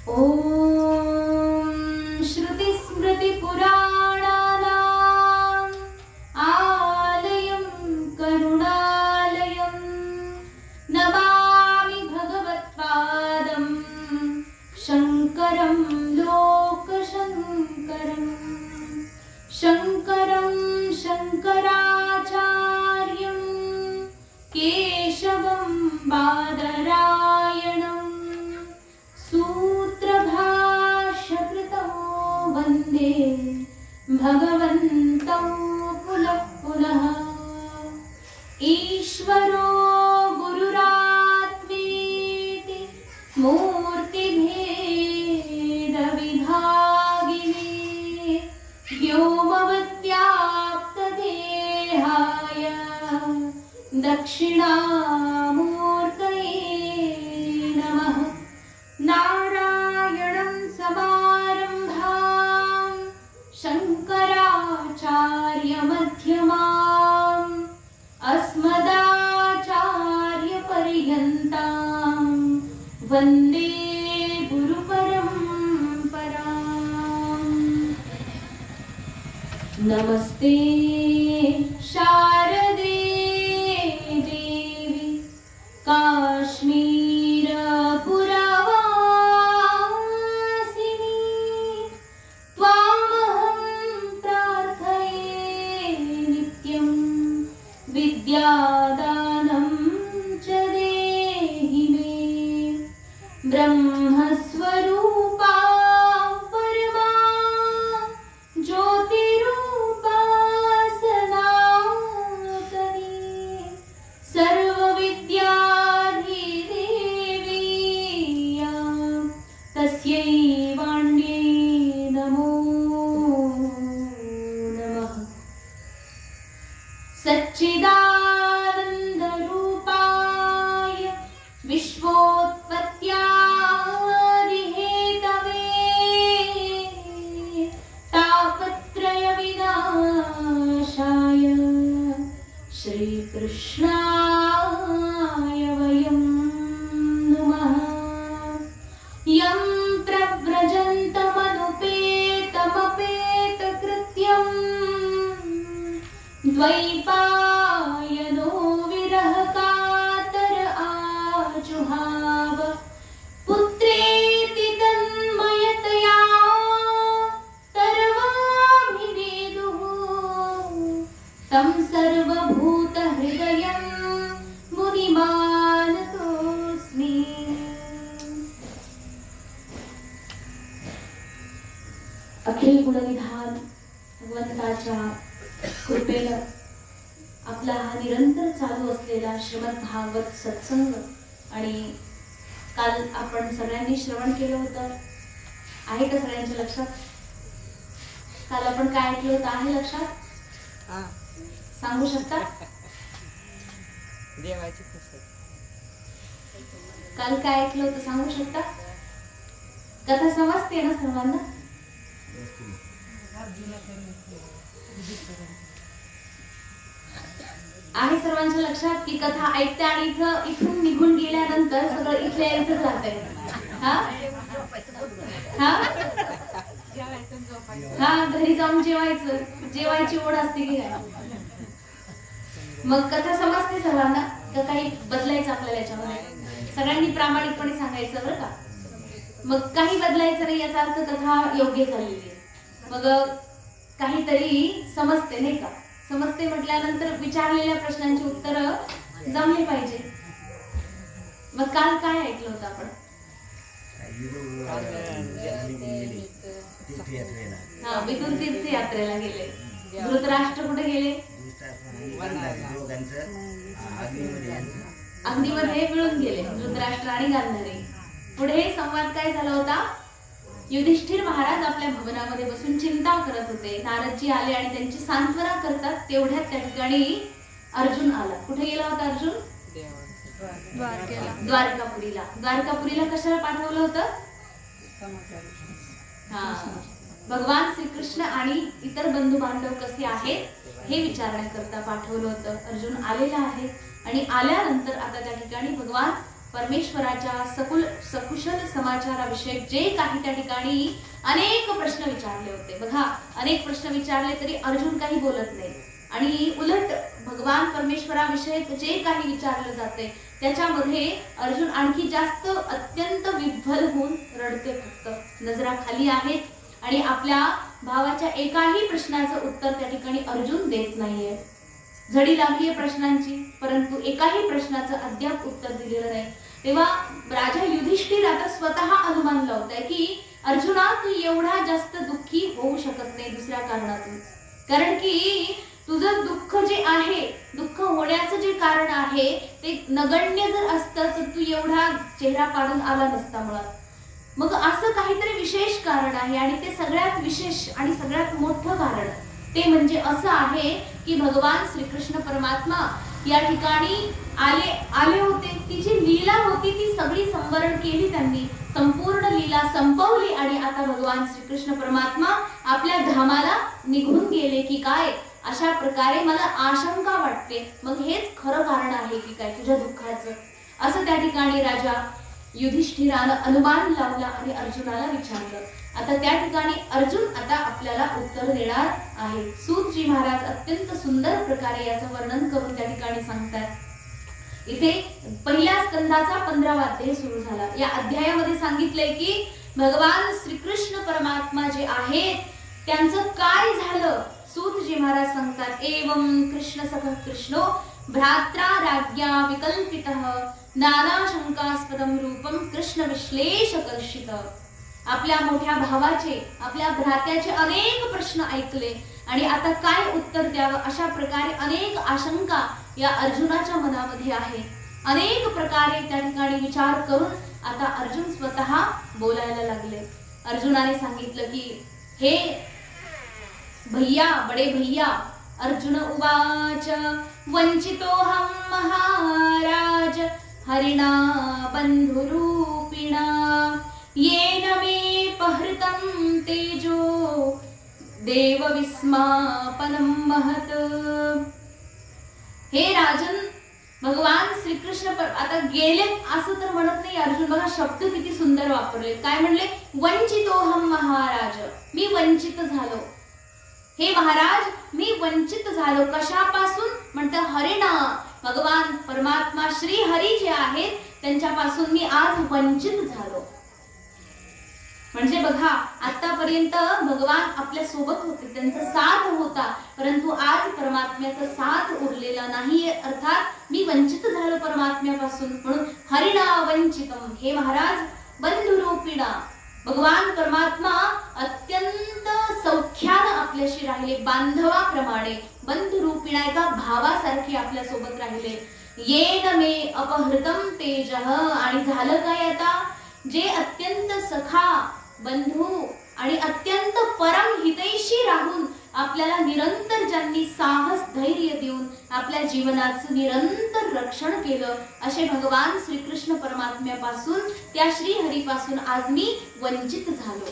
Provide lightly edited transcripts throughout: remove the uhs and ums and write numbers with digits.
ॐ श्रुतिस्मृतिपुराणानाम् आलयं करुणालयं नमामि भगवत्पादं शङ्करं लोकशङ्करम् शङ्करं शङ्कराचार्यं केशवं बादरायणं सूत्रभाष्यकृतो वन्दे भगवन्तं पुनः पुनः। ईश्वरो गुरुरात्मेति मूर्तिभेदविभागिने व्योमवद्व्याप्तदेहाय दक्षिणामूर्तये नमः। नारायणं समारम्भां शङ्कराचार्यमध्यमाम् अस्मदाचार्यपर्यन्तां वन्दे गुरुपरम्पराम्। नमस्ते शारदे देवी काश्मीरपुरवासिनी त्वामहं प्रार्थये नित्यं विद्यादानं च देहि मे। ब्रह्मस्वरूपा परमा ज्योतिरूपा सनातनी सर्वविद्याधिदेवी तस्यै वाण्यै नमो नमः। सच्चिदानन्दरूपाय विश्वोत्पत्त्यादिहेतवे तापत्रयविनाशाय श्रीकृष्णाय वयं नमः। यं प्रव्रजन्तमनुपेतमपेतकृत्यं द्वैपायनो विरहकातर आजुहाव पुत्रेति तन्मयतया सर्वाभिनेदुः तं सर्वभूतहृदयं मुनिमानतोऽस्मि। अखिल गुणनिधान भगवंताच्या कृपेनं आपला हा निरंतर चालू असलेला श्रीमद भागवत सत्संग आणि काल आपण सगळ्यांनी श्रवण केलं होतं, आहे का सगळ्यांच्या लक्षात? काल आपण काय ऐकलं होतं, आहे लक्षात? सांगू शकता? देवाची पुस्तक काल काय ऐकलं होतं सांगू शकता? कथा समजते ना सर्वांना? आहे सर्वांच्या लक्षात की कथा ऐकते आणि इथून निघून गेल्यानंतर सगळं इथल्या इथंच राहतंय? हा घरी जाऊन जेवायची ओढ असते की काय? मग कथा समजते सर्वांना का काही बदलायचं आपल्याला याच्यामध्ये? सगळ्यांनी प्रामाणिकपणे सांगायचं बरं का? मग काही बदलायचं नाही याचा अर्थ कथा योग्य झालेली आहे. मग काहीतरी समजते नाही का? समजते म्हटल्यानंतर विचारलेल्या प्रश्नांची उत्तर जमली पाहिजे. मग काल काय ऐकलं होतं आपण? विदुर तीर्थयात्रेला गेले. धृतराष्ट्र कुठे गेले? अग्नीमध्ये मिळून गेले धृतराष्ट्र आणि गांधारी. पुढे संवाद काय झाला होता? युधिष्ठिर महाराज आपल्या भवनामध्ये बसून चिंता करत होते. नारदजी आले आणि त्यांची सांत्वना करतात. तेवढ्यात त्या ठिकाणी अर्जुन आला. कुठे गेला होता अर्जुन? द्वारकापुरीला. द्वारकापुरीला कशाला पाठवलं होतं? भगवान श्रीकृष्ण आणि इतर बंधू बांधव कसे आहेत हे विचारण्याकरता पाठवलं होतं. अर्जुन आलेला आहे आणि आल्यानंतर आता त्या ठिकाणी भगवान परमेश्वराच्या सकुशल समाचाराविषयी जे काही त्या ठिकाणी अनेक प्रश्न विचारले होते. बघा, अनेक प्रश्न विचारले तरी अर्जुन काही बोलत नाही आणि उलट भगवान परमेश्वराविषयी जे काही विचारलं जाते त्याच्यामध्ये अर्जुन आणखी जास्त अत्यंत विह्वल होऊन रडते. फक्त नजरा खाली आहेत आणि आपल्या भावाच्या एकाही प्रश्नाचं उत्तर त्या ठिकाणी अर्जुन देत नाहीये. झडी लागलीये प्रश्नांची, परंतु एकाही प्रश्नाचं अद्याप उत्तर दिलेलं नाही. तेव्हा राजा युधिष्ठिर आता स्वतः अनुमान लावताय की अर्जुना, तू एवढा जास्त दुःखी होऊ शकत नाही दुसऱ्या कारणातून. कारण की तुझं दुःख जे आहे, दुःख होण्याचं जे कारण आहे ते नगण्य जर असतं तर तू एवढा चेहरा पाडून आला नसता मुळात. मग असं काहीतरी विशेष कारण आहे आणि ते सगळ्यात विशेष आणि सगळ्यात मोठं कारण ते म्हणजे असं आहे की भगवान श्रीकृष्ण परमात्मा या ठिकाणी आले होते. ती जी लीला होती ती सगळी संवरण केली त्यांनी, संपूर्ण लीला संपवली आणि आता भगवान श्रीकृष्ण परमात्मा आपल्या धामाला निघून गेले की काय, अशा प्रकारे मला आशंका वाटते. मग हेच खरं कारण आहे की काय तुझ्या दुःखाचं, असं त्या ठिकाणी राजा युधिष्ठिरानं अनुमान लावला आणि अर्जुनाला विचारलं. आता त्या ठिकाणी अर्जुन आता आपल्याला उत्तर देणार आहे. सूतजी महाराज अत्यंत सुंदर प्रकारे याचं वर्णन करून त्या ठिकाणी सांगतात. इथे पहिल्या स्कंदाचा 15वा अध्याय सुरू झाला. या अध्यायामध्ये सांगितलंय की भगवान श्रीकृष्ण परमात्मा जे आहेत त्यांचं काय झालं. सूतजी महाराज सांगतात, एवं कृष्ण सखः कृष्णो भ्रात्रा राज्ञा विकल्पितः नाना शंकास्पदं रूपं कृष्ण विश्लेषकर्षित. आपल्या मोठ्या भावाचे, आपल्या भ्रात्याचे अनेक प्रश्न ऐकले आणि आता काय उत्तर द्यावं अशा प्रकारे अनेक आशंका या अर्जुनाच्या मनामध्ये आहे. अनेक प्रकारे त्या ठिकाणी विचार करून आता अर्जुन स्वतः बोलायला लागले. अर्जुनाने सांगितलं की हे भैया, बडे भैया. अर्जुन उवाच वंचितोऽहं महाराज हरिणा बंधुरूपिणा येन मे पहृतं तेजो देवविस्मापनं महत्. हे राजन, भगवान श्रीकृष्ण आता गेले असं तर म्हणत नाही अर्जुन. बघा शब्द किती सुंदर वापरले. काय म्हणले, वंचितोऽहं महाराज, मी वंचित झालो. हे महाराज, मी वंचित झालो. कशापासून म्हणतात, हरिणा, भगवान परमात्मा श्री हरी जे आहेत त्यांच्यापासून मी आज वंचित झालो. म्हणजे बघा, आतापर्यंत भगवान आपल्या सोबत होते, त्यांचा साथ होता, परंतु आज परमात्म्याचा साथ उरलेला नाहीये. अर्थात मी वंचित झालो परमात्म्यापासून. म्हणून हरिणा वंचितम. हे महाराज, बंधुरूपिणा, भगवान परमात्मा अत्यंत सौख्यानं आपल्याशी राहिले, बांधवाप्रमाणे, बंधुरूपिणा, एका भावासारखे आपल्या सोबत राहिले. येन मे अपहृतम तेजः. आणि झालं काय आता, जे अत्यंत सखा, बंधू आणि अत्यंत परम हितैषी राहून आपल्याला निरंतर ज्यांनी साहस, धैर्य देऊन आपल्या जीवनाचं निरंतर रक्षण केलं, असे भगवान श्रीकृष्ण परमात्म्यापासून, त्या श्रीहरीपासून आज मी वंचित झालो.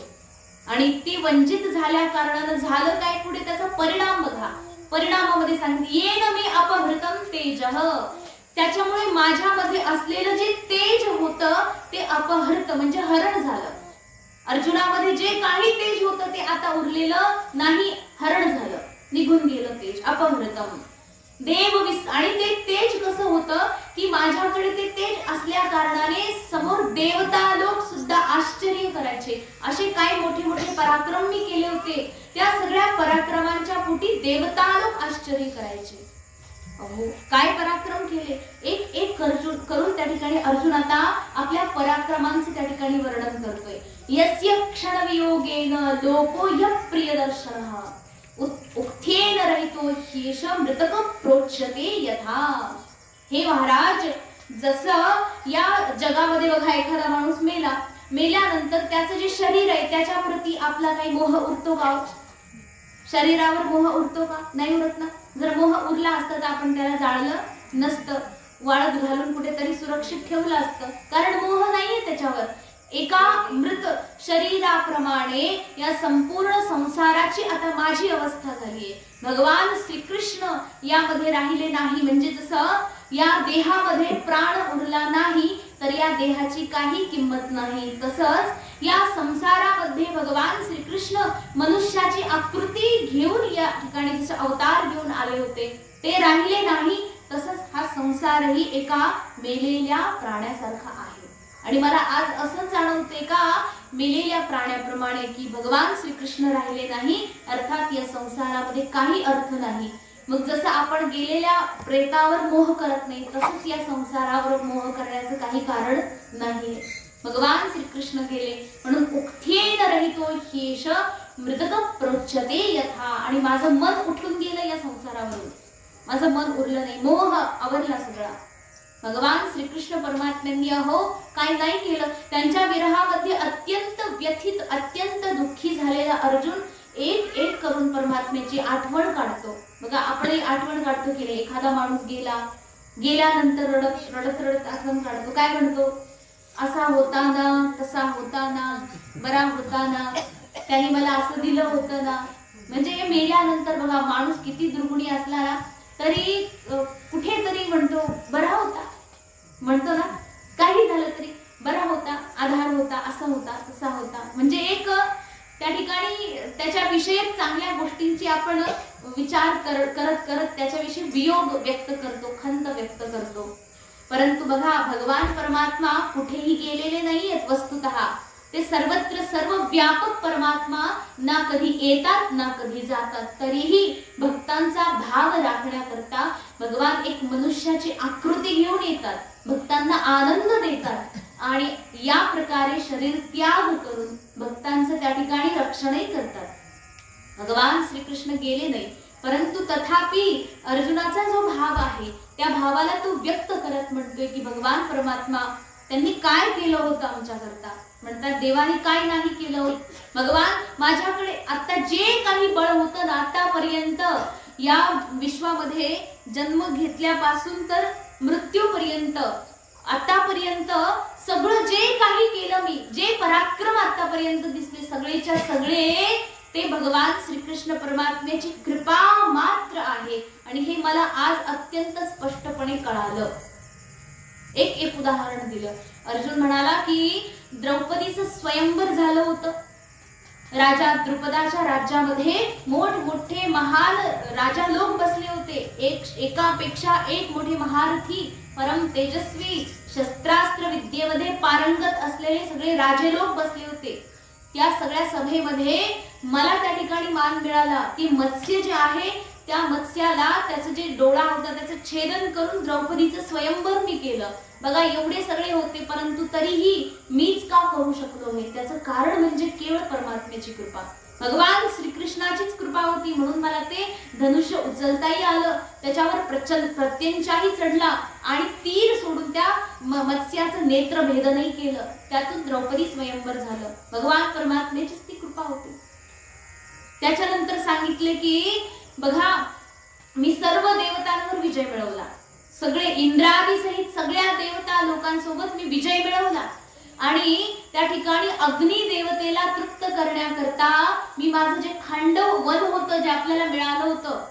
आणि ती वंचित झाल्या कारणानं झालं काय, पुढे त्याचा परिणाम बघा. परिणामामध्ये सांगितलं, येन मे अपहृतम तेजः. त्याच्यामुळे माझ्यामध्ये असलेलं जे तेज होतं ते अपहृत म्हणजे हरण झालं. अर्जुनामध्ये जे काही तेज होतं ते आता उरलेलं नाही, हरण झालं, निघून गेलं तेज, अपहृतम. आणि ते तेज कसं होतं की माझ्याकडे ते तेज असल्या कारणाने समोर देवता लोक सुद्धा आश्चर्य करायचे. असे काय मोठे मोठे पराक्रम मी केले होते, त्या सगळ्या पराक्रमांच्या पोटी देवता लोक आश्चर्य करायचे. काय पराक्रम केले, एक एक करून त्या ठिकाणी अर्जुन आता आपल्या पराक्रमांचं त्या ठिकाणी वर्णन करतोय. यस्य क्षणवियोगेन लोको य प्रियदर्शनः उक्थ्येन रहितो ह्येष मृतक प्रोच्यते यथा. हे महाराज, जसं या जगामध्ये बघा एखादा माणूस मेल्यानंतर त्याचं जे शरीर आहे त्याच्या प्रती आपला काही मोह उरतो का? शरीरावर मोह उरतो का? नाही उरत ना. जर मोह उरला असता तर आपण त्याला जाळलं नसतं, वाळत घालून कुठेतरी सुरक्षित ठेवलं असतं, कारण मोह नाहीये त्याच्यावर. एका मृत शरीराप्रमाणे या संपूर्ण संसाराची आता माझी अवस्था झालीये. भगवान श्रीकृष्ण यामध्ये राहिले नाही, म्हणजे जसं या देहामध्ये प्राण उरला नाही तर या देहाची काही किंमत नाही. तसंच या संसारामध्ये भगवान श्रीकृष्ण मनुष्याची आकृती घेऊन या ठिकाणी जसे अवतार घेऊन आले होते ते राहिले नाही. तसंच हा संसारही एका मेलेल्या प्राण्यासारखा आहे. आणि मला आज असं जाणवते का मेलेल्या प्राण्याप्रमाणे की भगवान श्रीकृष्ण राहिले नाही, अर्थात या संसारामध्ये काही अर्थ नाही. मग जसं आपण गेलेल्या प्रेतावर मोह करत नाही तसंच या संसारावर मोह करण्याचं काही कारण नाही. भगवान श्रीकृष्ण गेले म्हणून उक्थ्येन रहितो ह्येष मृतक प्रोच्यते यथा. आणि माझं मन उठून गेलं या संसारावरून, माझं मन उरलं नाही, मोह आवरला सगळा. भगवान श्रीकृष्ण परमात्म्यांनी अहो काय नाही केलं. त्यांच्या विरहामध्ये अत्यंत व्यथित अत्यंत दुःखी झालेला अर्जुन एक एक करून परमात्म्याची आठवण काढतो. बघा आपणही आठवण काढतो की नाही. एखादा माणूस गेल्यानंतर रडत रडत रडत आठवण काढतो. काय म्हणतो? असा होता ना, तसा होता ना, बरा होता ना, त्याने मला असं दिलं होतं ना. म्हणजे मेल्यानंतर बघा माणूस किती दुर्गुणी असला ना तरी कुठेतरी म्हणतो बरा होता, म्हणतो ना, काही झालं तरी बरा होता, आधार होता, असा होता, तसा होता. म्हणजे एक त्या ठिकाणी त्याच्याविषयी चांगल्या गोष्टींची आपण विचार करत करत त्याच्याविषयी वियोग व्यक्त करतो, खंत व्यक्त करतो. परंतु बघा भगवान परमात्मा कुठेही गेलेले नाहीयेत. वस्तुतः ते सर्वत्र सर्व व्यापक परमात्मा ना कधी येतात ना कधी जातात. तरीही भक्तांचा भाव राखण्याकरता भगवान एक मनुष्याची आकृती घेऊन येतात, भक्तांना आनंद देतात आणि या प्रकारे शरीर त्याग करून भक्तांचं त्या ठिकाणी रक्षणही करतात. भगवान श्रीकृष्ण गेले नाही, परंतु तथापि अर्जुनाचा जो भाव आहे त्या भावाला तो व्यक्त करत म्हणतोय की भगवान परमात्मा त्यांनी काय केलं होतं आमच्याकरता. म्हणतात देवाने काय नाही केलं. भगवान माझ्याकडे आता जे काही बळ होतं ना आतापर्यंत या विश्वामध्ये जन्म घेतल्यापासून तर मृत्यूपर्यंत आतापर्यंत सगळं जे काही केलं मी, जे पराक्रम आतापर्यंत दिसले सगळेच्या सगळे ते भगवान श्रीकृष्ण परमात्म्याची कृपा मात्र आहे. आणि हे मला आज अत्यंत स्पष्टपणे कळालं. एक उदाहरण दिलं. अर्जुन म्हणाला की द्रौपदीचं स्वयंवर झालं होतं. राजा द्रुपदाच्या राज्यामध्ये मोठमोठे महान राजा लोक बसले होते. एकापेक्षा एक मोठे महारथी, परम तेजस्वी, शस्त्रास्त्र विद्येमध्ये पारंगत असलेले सगळे राजे लोक बसले होते. त्या सगळ्या सभेमध्ये मला त्या ठिकाणी मान मिळाला की मत्स्य जे आहे त्या मत्स्याला त्याचं जे डोळा होता त्याचं छेदन करून द्रौपदीचं स्वयंवर मी केलं. बघा एवढे सगळे होते परंतु तरीही मीच का करू शकलो नाही. त्याचं कारण म्हणजे केवळ परमात्म्याची कृपा, भगवान श्रीकृष्णाचीच कृपा होती. म्हणून मला ते धनुष्य उचलताही आलं, त्याच्यावर प्रत्यंचाही चढला आणि तीर सोडून त्या मत्स्याचं नेत्रभेदनही केलं. त्यातून द्रौपदी स्वयंवर झालं. भगवान परमात्म्याचीच ती कृपा होती. त्याच्यानंतर सांगितले की बघा मी सर्व देवतांवर विजय मिळवला. सगळे इंद्रादी सहित सगळ्या देवता लोकांसोबत मी विजय मिळवला. आणि त्या ठिकाणी अग्नी देवतेला तृप्त करण्याकरता मी माझं जे खांडव वन होतं जे आपल्याला मिळालं होतं,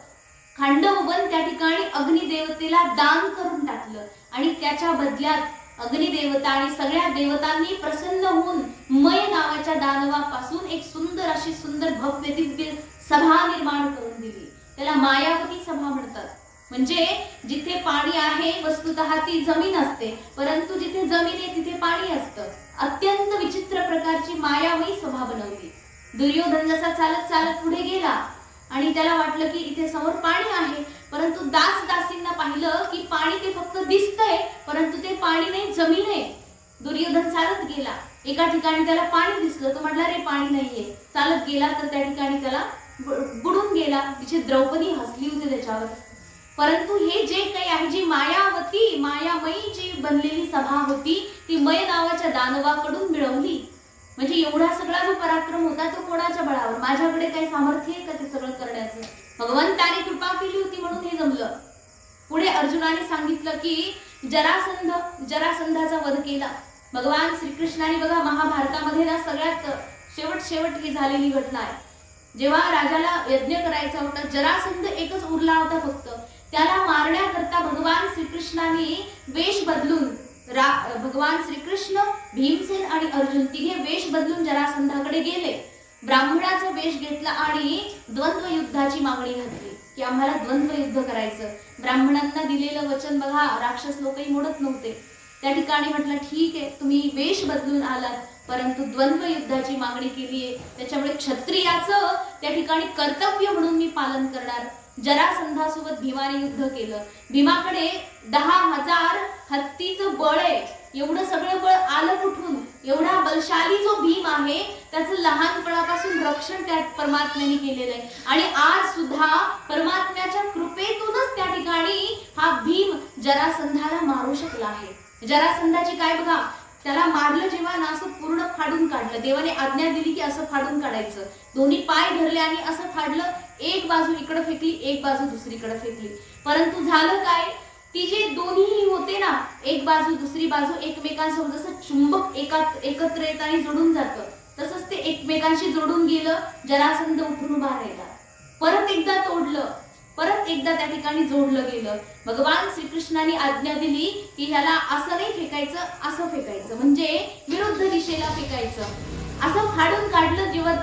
खांडव वन त्या ठिकाणी अग्नी देवतेला दान करून टाकलं. आणि त्याच्या बदल्यात अग्नी देवता आणि सगळ्या देवतांनी प्रसन्न होऊन मय नावाच्या दानवापासून एक सुंदर अशी सुंदर भव्य दिव्य सभा निर्माण करून दिली. त्याला मायावती सभा म्हणतात. म्हणजे जिथे पाणी आहे वस्तुतः ती जमीन असते, परंतु जिथे जमीन आहे तिथे पाणी असतं. अत्यंत विचित्र प्रकारची मायामयी सभा बनवली. दुर्योधन जसा चालत चालत पुढे गेला आणि त्याला वाटलं की इथे समोर पाणी आहे, परंतु दासींना पाहिलं की पाणी ते फक्त दिसतंय परंतु ते पाणी नाही, जमीन आहे. दुर्योधन चालत गेला, एका ठिकाणी त्याला पाणी दिसलं, तो म्हटला रे पाणी नाहीये. चालत गेला तर त्या ठिकाणी त्याला बुडून गेला. तिची द्रौपदी हसली होती त्याच्यावर. परंतु हे जे काही आहे जी मायावती मायामयी जी बनलेली सभा होती ती मय नावाच्या दानवाकडून मिळवली. म्हणजे एवढा सगळा जो पराक्रम होता तो कोणाच्या बळावर? माझ्याकडे काही सामर्थ्य आहे का ते सगळं करण्याचं? भगवंताने कृपा केली होती म्हणून हे जमलं. पुढे अर्जुनाने सांगितलं की जरासंधाचा वध केला. भगवान श्रीकृष्णाने बघा महाभारतामध्ये ना सगळ्यात शेवट ही झालेली घटना आहे. जेव्हा राजाला यज्ञ करायचा होता, जरासंध एकच उरला होता फक्त. त्याला मारण्याकरता भगवान श्रीकृष्णाने वेश बदलून भगवान श्रीकृष्ण, भीमसेन आणि अर्जुन तिघे वेश बदलून जरासंधाकडे गेले. ब्राह्मणाचा वेश घेतला आणि द्वंद्व युद्धाची मागणी घातली की आम्हाला द्वंद्व युद्ध करायचं. ब्राह्मणांना दिलेलं वचन बघा राक्षस लोकही मोडत नव्हते. त्या ठिकाणी म्हटलं ठीक आहे, तुम्ही वेश बदलून आलात, परंतु द्वंद्व युद्धाची मागणी केली आहे, त्याच्यामुळे क्षत्रियाचं त्या ठिकाणी कर्तव्य म्हणून मी पालन करणार. जरासंधासोबत भीमाने युद्ध केलं. भीमाकडे 10,000 हत्तीचं बळ आहे. एवढं सगळं बळ आलं कुठून? एवढा बलशाली जो भीम आहे त्याचं लहानपणापासून रक्षण त्या परमात्म्याने केलेलं आहे. आणि आज सुद्धा परमात्म्याच्या कृपेतूनच त्या ठिकाणी हा भीम जरासंधाला मारू शकला आहे. जरासंधाची काय बघा, त्याला मारलं जेव्हा ना असं पूर्ण फाडून काढलं. देवाने आज्ञा दिली की असं फाडून काढायचं. दोन्ही पाय धरले आणि असं फाडलं. एक बाजू इकडे फेकली, एक बाजू दुसरीकडे फेकली. परंतु झालं काय, ती जे दोन्ही होते ना, एक बाजू दुसरी बाजू एकमेकांसोबत जसं चुंबक एकत्र येत आणि जोडून जातं, तसंच ते एकमेकांशी जोडून गेलं. जरासंध उठून उभा राहिला. परत एकदा तोडलं, परत एकदा त्या ठिकाणी जोडलं गेलं. भगवान श्रीकृष्णाने आज्ञा दिली की ह्याला असं नाही फेकायचं, असं फेकायचं, म्हणजे विरुद्ध दिशेला फेकायचं. असं फाडून काढलं. जेव्हा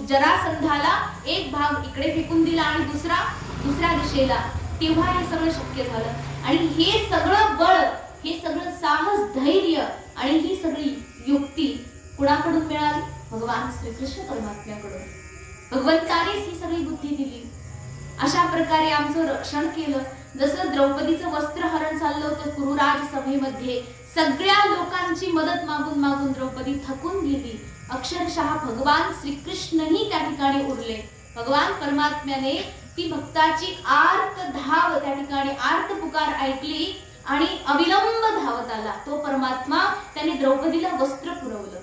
जरासंधाला एक भाग इकडे फेकून दिला आणि दुसऱ्या दिशेला, तेव्हा हे सगळं शक्य झालं. आणि हे सगळं बळ, हे सगळं साहस, धैर्य आणि ही सगळी युक्ती कुणाकडून मिळाली? भगवान श्रीकृष्ण परमात्म्याकडून. भगवंतानेच ही सगळी बुद्धी दिली. अशा प्रकारे आमचं रक्षण केलं. जसं द्रौपदीचं वस्त्रहरण चाललं होतं कुरुराज सभेमध्ये, सगळ्या लोकांची मदत मागून मागून द्रौपदी थकून गेली. अक्षरशः भगवान श्रीकृष्णही त्या ठिकाणी उरले. भगवान परमात्म्याने ती भक्ताची आर्त धाव त्या ठिकाणी आर्त पुकार ऐकली आणि अविलंब धावत आला. तो परमात्मा त्याने द्रौपदीला वस्त्र पुरवलं.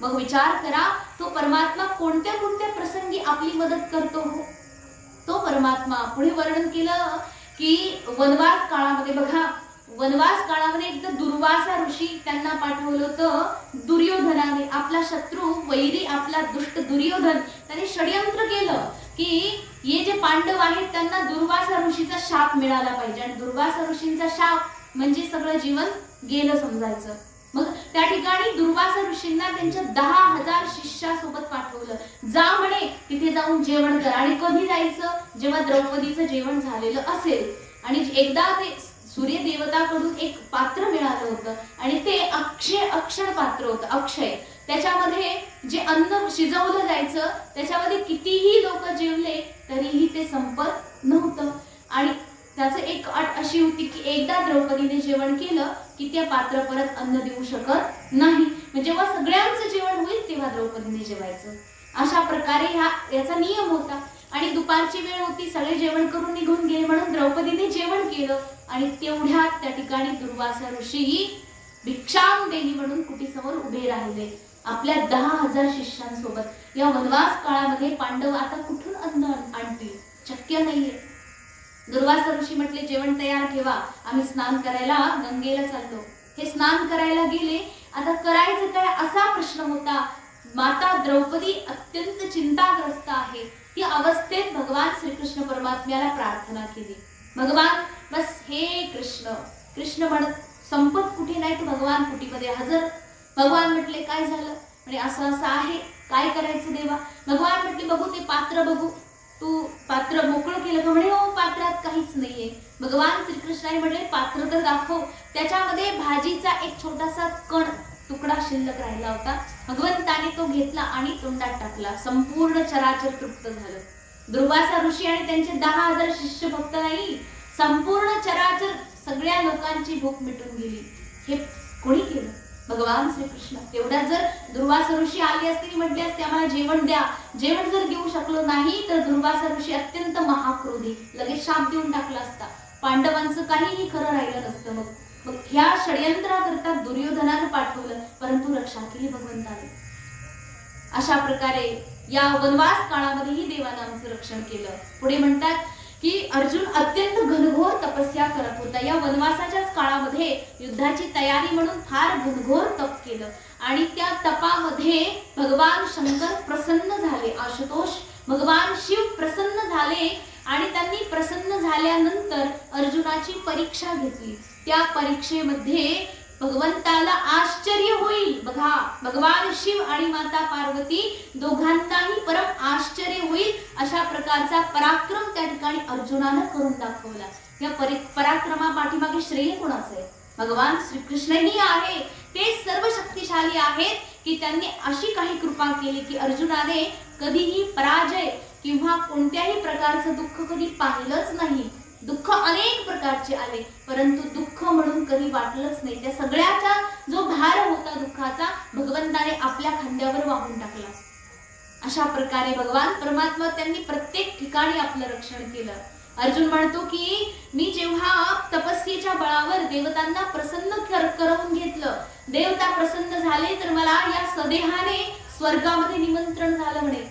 मग विचार करा, तो परमात्मा कोणत्या कोणत्या प्रसंगी आपली मदत करतो हो. तो परमात्मा पुढे वर्णन केलं की वनवास काळामध्ये बघा, वनवास काळामध्ये एकदा दुर्वासा ऋषी त्यांना पाठवलं होतं दुर्योधनाने. आपला शत्रू वैरी, आपला दुष्ट दुर्योधन, त्याने षड्यंत्र केलं की हे जे पांडव आहेत त्यांना दुर्वासा ऋषीचा शाप मिळाला पाहिजे. आणि दुर्वासा ऋषींचा शाप म्हणजे सगळं जीवन गेलं समजायचं. मग त्या ठिकाणी दुर्वासा ऋषींना त्यांच्या 10,000 शिष्यासोबत पाठवलं. जा म्हणे तिथे जाऊन जेवण कर. आणि कधी जायचं? जेव्हा द्रौपदीचं जेवण झालेलं असेल. आणि एकदा ते सूर्य देवताकडून एक पात्र मिळालं होतं आणि ते अक्षय पात्र होतं, अक्षय. त्याच्यामध्ये जे अन्न शिजवलं जायचं त्याच्यामध्ये कितीही लोक जेवले तरीही ते संपत नव्हतं. आणि त्याचं एक अट अशी होती की एकदा द्रौपदीने जेवण केलं की ते पात्र परत अन्न देऊ शकत नाही. म्हणजे जेव्हा सगळ्यांचं जेवण होईल तेव्हा द्रौपदीने जेवायचं. अशा प्रकारे याचा नियम होता. आणि दुपारची वेळ होती, सगळे जेवण करून निघून गेले, म्हणून द्रौपदीने जेवण केलं. आणि तेवढ्यात त्या ठिकाणी दुर्वासा ऋषी भिक्षाम देही म्हणून कुटीसमोर उभे राहिले आपल्या 10,000 शिष्यांसोबत. या वनवास काळामध्ये पांडव आता कुठून अन्न आणतील? शक्य नाहीये. दुर्वासा ऋषी म्हटले जेवण तयार ठेवा, आम्ही स्नान करायला गंगेला चाललो. हे स्नान करायला गेले. आता करायचं काय असा प्रश्न होता. माता द्रौपदी अत्यंत चिंताग्रस्त आहे. ती अवस्थेत भगवान श्रीकृष्ण परमात्म्याला प्रार्थना केली. भगवान बस हे कृष्ण कृष्ण म्हणत संपत कुठे नाही तर भगवान कुटीमध्ये हजर. भगवान म्हटले काय झालं? म्हणजे असं असं आहे, काय करायचं देवा? भगवान म्हटले बघू ते पात्र बघू. तू पात्र मोकळं केलं का? म्हणे हो पात्रात काहीच नाहीये. भगवान श्रीकृष्णाने म्हटले पात्र तर दाखव. त्याच्यामध्ये भाजीचा एक छोटासा कण तुकडा शिल्लक राहिला होता. भगवंताने तो घेतला आणि तोंडात टाकला. संपूर्ण चराचर तृप्त झालं. दुर्वासा ऋषी आणि त्यांचे 10,000 शिष्य भक्त नाही, संपूर्ण चराचर सगळ्या लोकांची भूक मिटून गेली. हे कोणी केलं? भगवान श्रीकृष्ण. तेवढ्या जर दुर्वासा ऋषी आले असते, म्हटले असते आम्हाला जेवण द्या. जेवण जर देऊ शकलो नाही तर दुर्वासा ऋषी अत्यंत महाक्रोधी लगेच शाप देऊन टाकला असता. पांडवांचं काहीही खरं राहिलं नसतं. मग ह्या षड्यंत्राकरता दुर्योधनानं पाठवलं, परंतु रक्षा केली भगवंताने. अशा प्रकारे या वनवास काळामध्येही देवानं आमचं रक्षण केलं. पुढे म्हणतात की अर्जुन अत्यंत घनघोर तपस्या करत होता. या वनवासाच्याच काळामध्ये युद्धाची तयारी म्हणून फार घनघोर तप केलं. आणि त्या तपामध्ये भगवान शंकर प्रसन्न झाले. आशुतोष भगवान शिव प्रसन्न झाले. आणि त्यांनी प्रसन्न झाल्यानंतर अर्जुनाची परीक्षा घेतली. त्या परीक्षेमध्ये भगवंताला आश्चर्य होईल. बघा, भगवान शिव आणि माता पार्वती दोघांनाही परम आश्चर्य होईल अशा प्रकारचा पराक्रम त्या ठिकाणी अर्जुनानं करून दाखवला. या पराक्रमा पाठीमागे श्रेय कोणाचं आहे? भगवान श्रीकृष्णही आहे. ते सर्व शक्तिशाली आहेत की त्यांनी अशी काही कृपा केली की अर्जुनाने कधीही पराजय किंवा कोणत्याही प्रकारचं दुःख कधी पाहिलंच नाही. दुःख अनेक प्रकारचे आले परंतु दुःख म्हणून कधी वाटलंच नाही. त्या सगळ्याचा जो भार होता दुःखाचा भगवंताने आपल्या खांद्यावर वाहून टाकला. अशा प्रकारे भगवान परमात्मा त्यांनी प्रत्येक ठिकाणी आपलं रक्षण केलं. अर्जुन म्हणतो की मी जेव्हा तपस्येच्या बळावर देवतांना प्रसन्न करवून घेतलं, देवता प्रसन्न झाले तर मला या सदेहाने स्वर्गामध्ये निमंत्रण झालं म्हणे.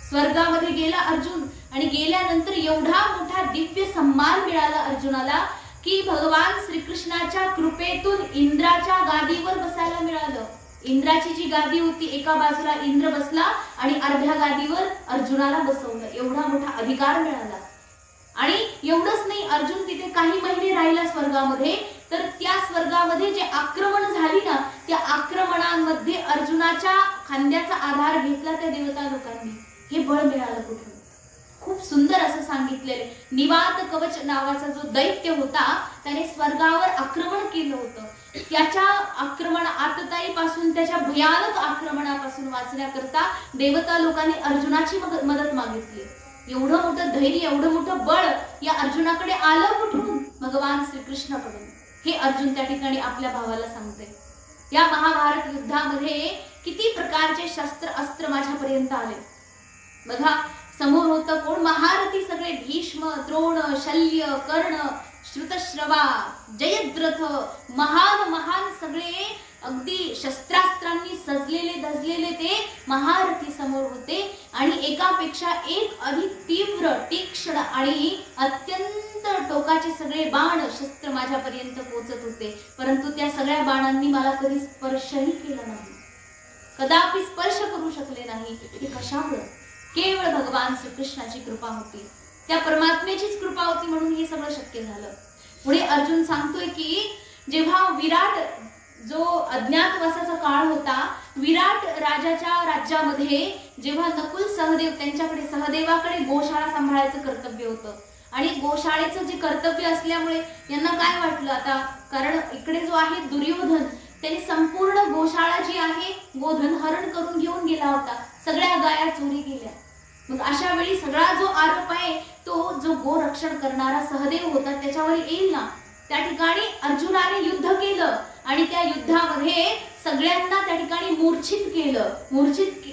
स्वर्गामध्ये गेला अर्जुन आणि गेल्यानंतर एवढा मोठा दिव्य सन्मान मिळाला अर्जुनाला की भगवान श्रीकृष्णाच्या कृपेतून इंद्राच्या गादीवर बसायला मिळालं. इंद्राची जी गादी होती एका बाजूला इंद्र बसला आणि अर्ध्या गादीवर अर्जुनाला बसवलं. एवढा मोठा अधिकार मिळाला. आणि एवढंच नाही, अर्जुन तिथे काही महिने राहिला स्वर्गामध्ये. तर त्या स्वर्गामध्ये जे आक्रमण झाली ना त्या आक्रमणांमध्ये अर्जुनाच्या खांद्याचा आधार घेतला त्या देवता लोकांनी. हे बळ मिळालं कुठून? खूप सुंदर असं सांगितलेले. निवात कवच नावाचा जो दैत्य होता त्याने स्वर्गावर आक्रमण केलं होतं. त्याच्या आक्रमण आतताईपासून त्याच्या भयानक आक्रमणापासून वाचण्याकरता देवता लोकांनी अर्जुनाची मदत मागितली. एवढं मोठं धैर्य, एवढं मोठं बळ या अर्जुनाकडे आलं कुठून? भगवान श्रीकृष्णाकडून. हे अर्जुन त्या ठिकाणी आपल्या भावाला सांगते. या महाभारत युद्धामध्ये किती प्रकारचे शस्त्र अस्त्र माझ्यापर्यंत आले बघा. समोर होतं कोण? महारथी सगळे, भीष्म, द्रोण, शल्य, कर्ण, श्रुतश्रवा, जयद्रथ, महान महान सगळे अगदी शस्त्रास्त्रांनी सजलेले धजलेले ते महारथी समोर होते. आणि एकापेक्षा एक अधिक तीव्र, तीक्ष्ण आणि अत्यंत टोकाचे सगळे बाण शस्त्र माझ्यापर्यंत पोहोचत होते. परंतु त्या सगळ्या बाणांनी मला कधी स्पर्शही केला नाही, कदापि स्पर्श करू शकले नाही. हे कशामुळे? केवळ भगवान श्रीकृष्णाची कृपा होती, त्या परमात्म्याचीच कृपा होती म्हणून हे सगळं शक्य झालं. पुढे अर्जुन सांगतोय की जेव्हा विराट जो अज्ञातवासाचा काळ होता, विराट राजाच्या राज्यामध्ये जेव्हा नकुल सहदेव त्यांच्याकडे सहदेवाकडे गोशाळा सांभाळायचं कर्तव्य होतं. आणि गोशाळेचं जे कर्तव्य असल्यामुळे यांना काय वाटलं आता, कारण इकडे जो आहे दुर्योधन त्याने संपूर्ण गोशाळा जी आहे गोधन हरण करून घेऊन गेला होता. सगळ्या गाया चोरी गेल्या. मग अशा वेळी सगळा जो आरोप आहे तो जो गोरक्षण करणारा सहदेव होता त्याच्यावर येईल ना. त्या ठिकाणी अर्जुनाने युद्ध केलं आणि त्या युद्धामध्ये सगळ्यांना त्या ठिकाणी मूर्छित केलं.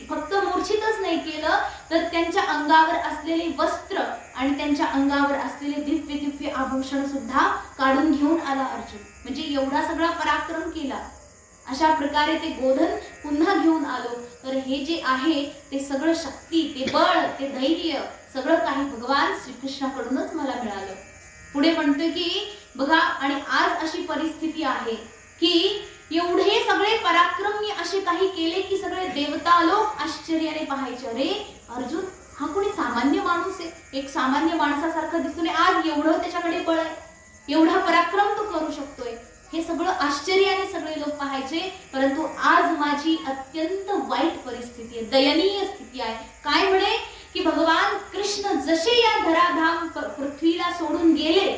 फक्त मूर्छितच नाही केलं तर त्यांच्या अंगावर असलेले वस्त्र आणि त्यांच्या अंगावर असलेले दिव्य दिव्य आभूषण सुद्धा काढून घेऊन आला अर्जुन. म्हणजे एवढा सगळा पराक्रम केला. अशा प्रकारे ते गोधन पुन्हा घेऊन आलो. तर हे जे आहे ते सगळं शक्ती, ते बळ, ते धैर्य सगळं काही भगवान श्रीकृष्णाकडूनच मला मिळालं. पुढे म्हणतोय की बघा, आणि आज अशी परिस्थिती आहे की एवढे सगळे पराक्रम मी असे काही केले की सगळे देवता लोक आश्चर्याने पाहायचे. अरे अर्जुन हा कोणी सामान्य माणूस आहे, एक सामान्य माणसासारखा दिसतोय. आज एवढं त्याच्याकडे बळ आहे, एवढा पराक्रम तो करू शकतोय. हे सगळं आश्चर्याने सगळे लोक पाहायचे. परंतु आज माझी अत्यंत वाईट परिस्थिती आहे, दयनीय स्थिती आहे. काय म्हणे की भगवान कृष्ण जसे या धराधाम पृथ्वीला सोडून गेले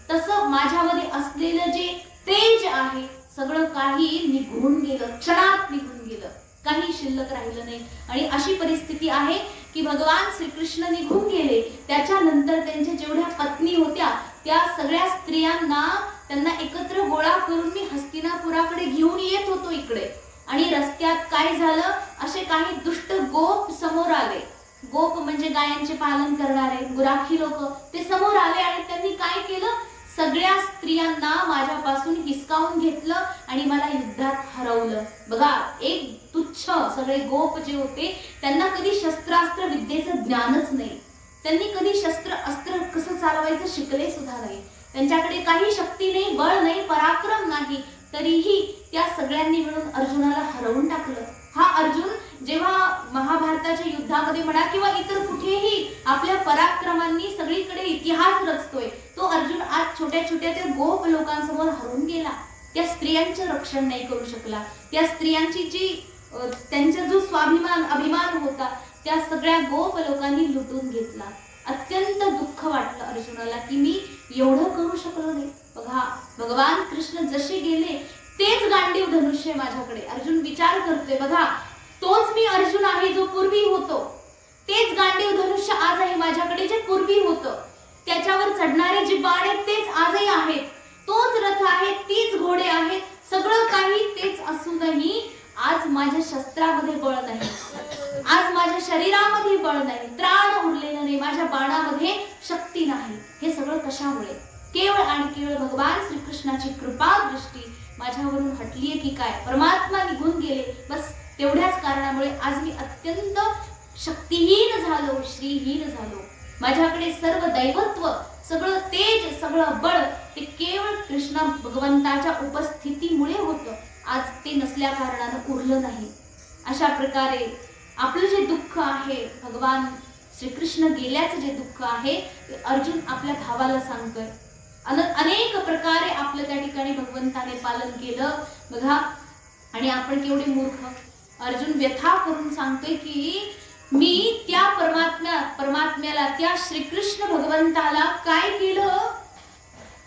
तसं माझ्यामध्ये असलेलं जे तेज आहे सगळं काही निघून गेलं, क्षणात निघून गेलं, काही शिल्लक राहिलं नाही. आणि अशी परिस्थिती आहे की भगवान श्रीकृष्ण निघून गेले. त्याच्यानंतर त्यांच्या जेवढ्या पत्नी होत्या त्या सगळ्या स्त्रियांना त्यांना एकत्र गोळा करून मी हस्तिनापुराकडे घेऊन येत होतो इकडे. आणि रस्त्यात काय झालं, असे काही दुष्ट गोप समोर आले. गोप म्हणजे गायांचे पालन करणारे गुराखी लोक, ते समोर आले आणि त्यांनी काय केलं, सगळ्या स्त्रियांना माझ्यापासून हिसकावून घेतलं आणि मला युद्धात हरवलं. बघा, एक तुच्छ सगळे गोप जे होते त्यांना कधी शस्त्रास्त्र विद्येचं ज्ञानच नाही. त्यांनी कधी शस्त्र अस्त्र कसं चालवायचं शिकले सुद्धा नाही. त्यांच्याकडे काही शक्ती नाही, बळ नाही, पराक्रम नाही. तरीही त्या सगळ्यांनी मिळून अर्जुनाला हरवून टाकलं. हा अर्जुन जेव्हा महाभारताच्या युद्धामध्ये म्हणा किंवा इतर कुठेही आपल्या पराक्रमांनी सगळीकडे इतिहास रचतोय, तो अर्जुन आज छोट्या छोट्या त्या गोप लोकांसमोर हरवून गेला. त्या स्त्रियांचं रक्षण नाही करू शकला. त्या स्त्रियांची जी त्यांचा जो स्वाभिमान अभिमान होता त्या सगळ्या गोप लोकांनी लुटून घेतला. अत्यंत दुःख वाटलं अर्जुनाला की मी एवढं करू शकलो नाही. बघा भगवान कृष्ण जसे गेले तेच गांडीव धनुष्य माझ्याकडे. अर्जुन विचार करतोय बघा, तोच मी अर्जुन आहे जो पूर्वी होतो. तेच गांडीव धनुष्य आज आहे माझ्याकडे जे पूर्वी होतं. त्याच्यावर चढणारे जे बाण आहेत तेच आजही आहेत. तोच रथ आहे, तीच घोडे आहेत, सगळं काही तेच असूनही आज माझ्या शस्त्रामध्ये बळ नाही, आज माझ्या शरीरामध्ये बळ नाही, त्राण उरलेलं नाही, माझ्या बाणामध्ये शक्ती नाही. हे सगळं कशामुळे? केवळ आणि केवळ भगवान श्रीकृष्णाची कृपा दृष्टी माझ्यावरून हटलीये की काय? परमात्मा निघून गेले, बस तेवढ्याच कारणामुळे आज मी अत्यंत शक्तिहीन झालो, श्रीहीन झालो. माझ्याकडे सर्व दैवत्व, सगळं तेज, सगळं बळ ते केवळ कृष्ण भगवंताच्या उपस्थितीमुळे होतं. आज ते नसल्या कारणानं उरलं नाही. अशा प्रकारे आपलं जे दुःख आहे, भगवान श्रीकृष्ण गेल्याचं जे दुःख आहे ते अर्जुन आपल्या भावाला सांगतोय. अनेक प्रकारे आपलं त्या ठिकाणी भगवंताने पालन केलं बघा. आणि आपण केवढे मूर्ख. अर्जुन व्यथा करून सांगतोय की मी त्या परमात्म्याला त्या श्रीकृष्ण भगवंताला काय केलं?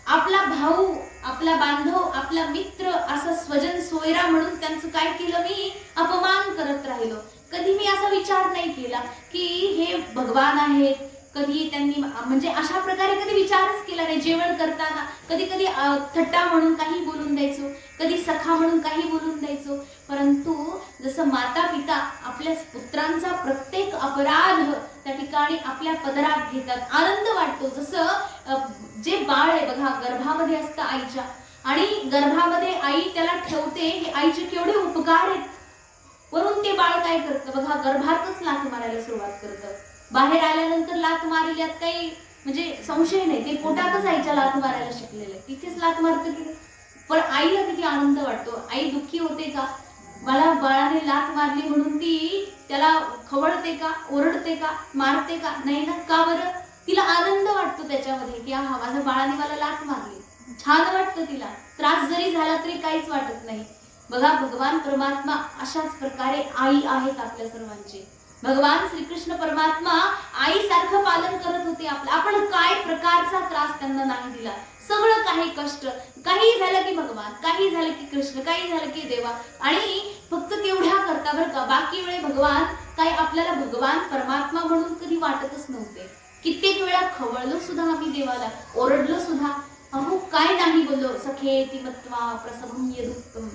आपला भाऊ, आपला बांधव, आपला मित्र, असा स्वजन सोयरा म्हणून त्यांचं काय केलं? मी अपमान करत राहिलो. कधी मी असा विचार नाही केला की हे भगवान आहेत. कधी त्यांनी म्हणजे अशा प्रकारे कधी विचारच केला नाही. जेवण करताना कधी कधी थट्टा म्हणून काही बोलून द्यायचो, कधी सखा म्हणून काही बोलून द्यायचो. परंतु जसं माता पिता आपल्या पुत्रांचा प्रत्येक अपराध त्या ठिकाणी आपल्या पदरात घेतात, आनंद वाटतो. जसं जे बाळ आहे बघा गर्भामध्ये असतं आईच्या, आणि गर्भामध्ये आई त्याला ठेवते, हे आईचे केवढे उपकार आहेत. वरून ते बाळ काय करतं बघा, गर्भातच लाथ मारायला सुरुवात करतं. बाहेर आल्यानंतर लाथ मारली यात काही म्हणजे संशय नाही, ते पोटातच आईच्या लाथ मारायला शिकलेलं आहे, तिथेच लाथ मारतं की. पण आईला किती आनंद वाटतो. आई दुःखी होते का? मला बाळाने लाथ मारली म्हणून ती त्याला खवळते का, ओरडते का, मारते का? नाही ना. का बरं? तिला आनंद वाटतो त्याच्यामध्ये की हा माझ्या बाळाने मला लाथ मारली. छान वाटतं तिला. त्रास जरी झाला तरी काहीच वाटत नाही. बघा भगवान परमात्मा अशाच प्रकारे आई आहेत आपल्या सर्वांचे. भगवान श्रीकृष्ण परमात्मा आईसारखं पालन करत होते आपलं. आपण काय प्रकारचा त्रास त्यांना नाही दिला. सगळं काही कष्ट, काही झालं की भगवान, काही झालं की कृष्ण, काही झालं की देवा, आणि फक्त तेवढ्या करता बरं का. बाकी वेळे भगवान काय आपल्याला भगवान परमात्मा म्हणून कधी वाटतच नव्हते. कित्येक वेळा खवळलो सुद्धा आम्ही देवाला, ओरडलो सुद्धा, अहो काय नाही बोललो. सखेती मत्वा प्रसभं यदुक्तम,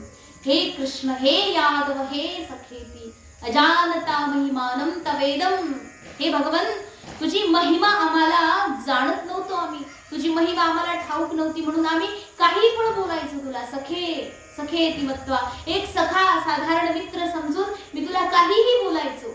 हे कृष्ण हे यादव हे सखेती अजानता महिमानं तवेदम. हे भगवन तुझी महिमा आम्हाला जाणत नव्हतो आम्ही, तुझी महिमा आम्हाला ठाऊक नव्हती म्हणून आम्ही काही पण बोलायचो तुला. सखेती मत्वा, एक सखा साधारण मित्र समजून मी तुला काहीही बोलायचो.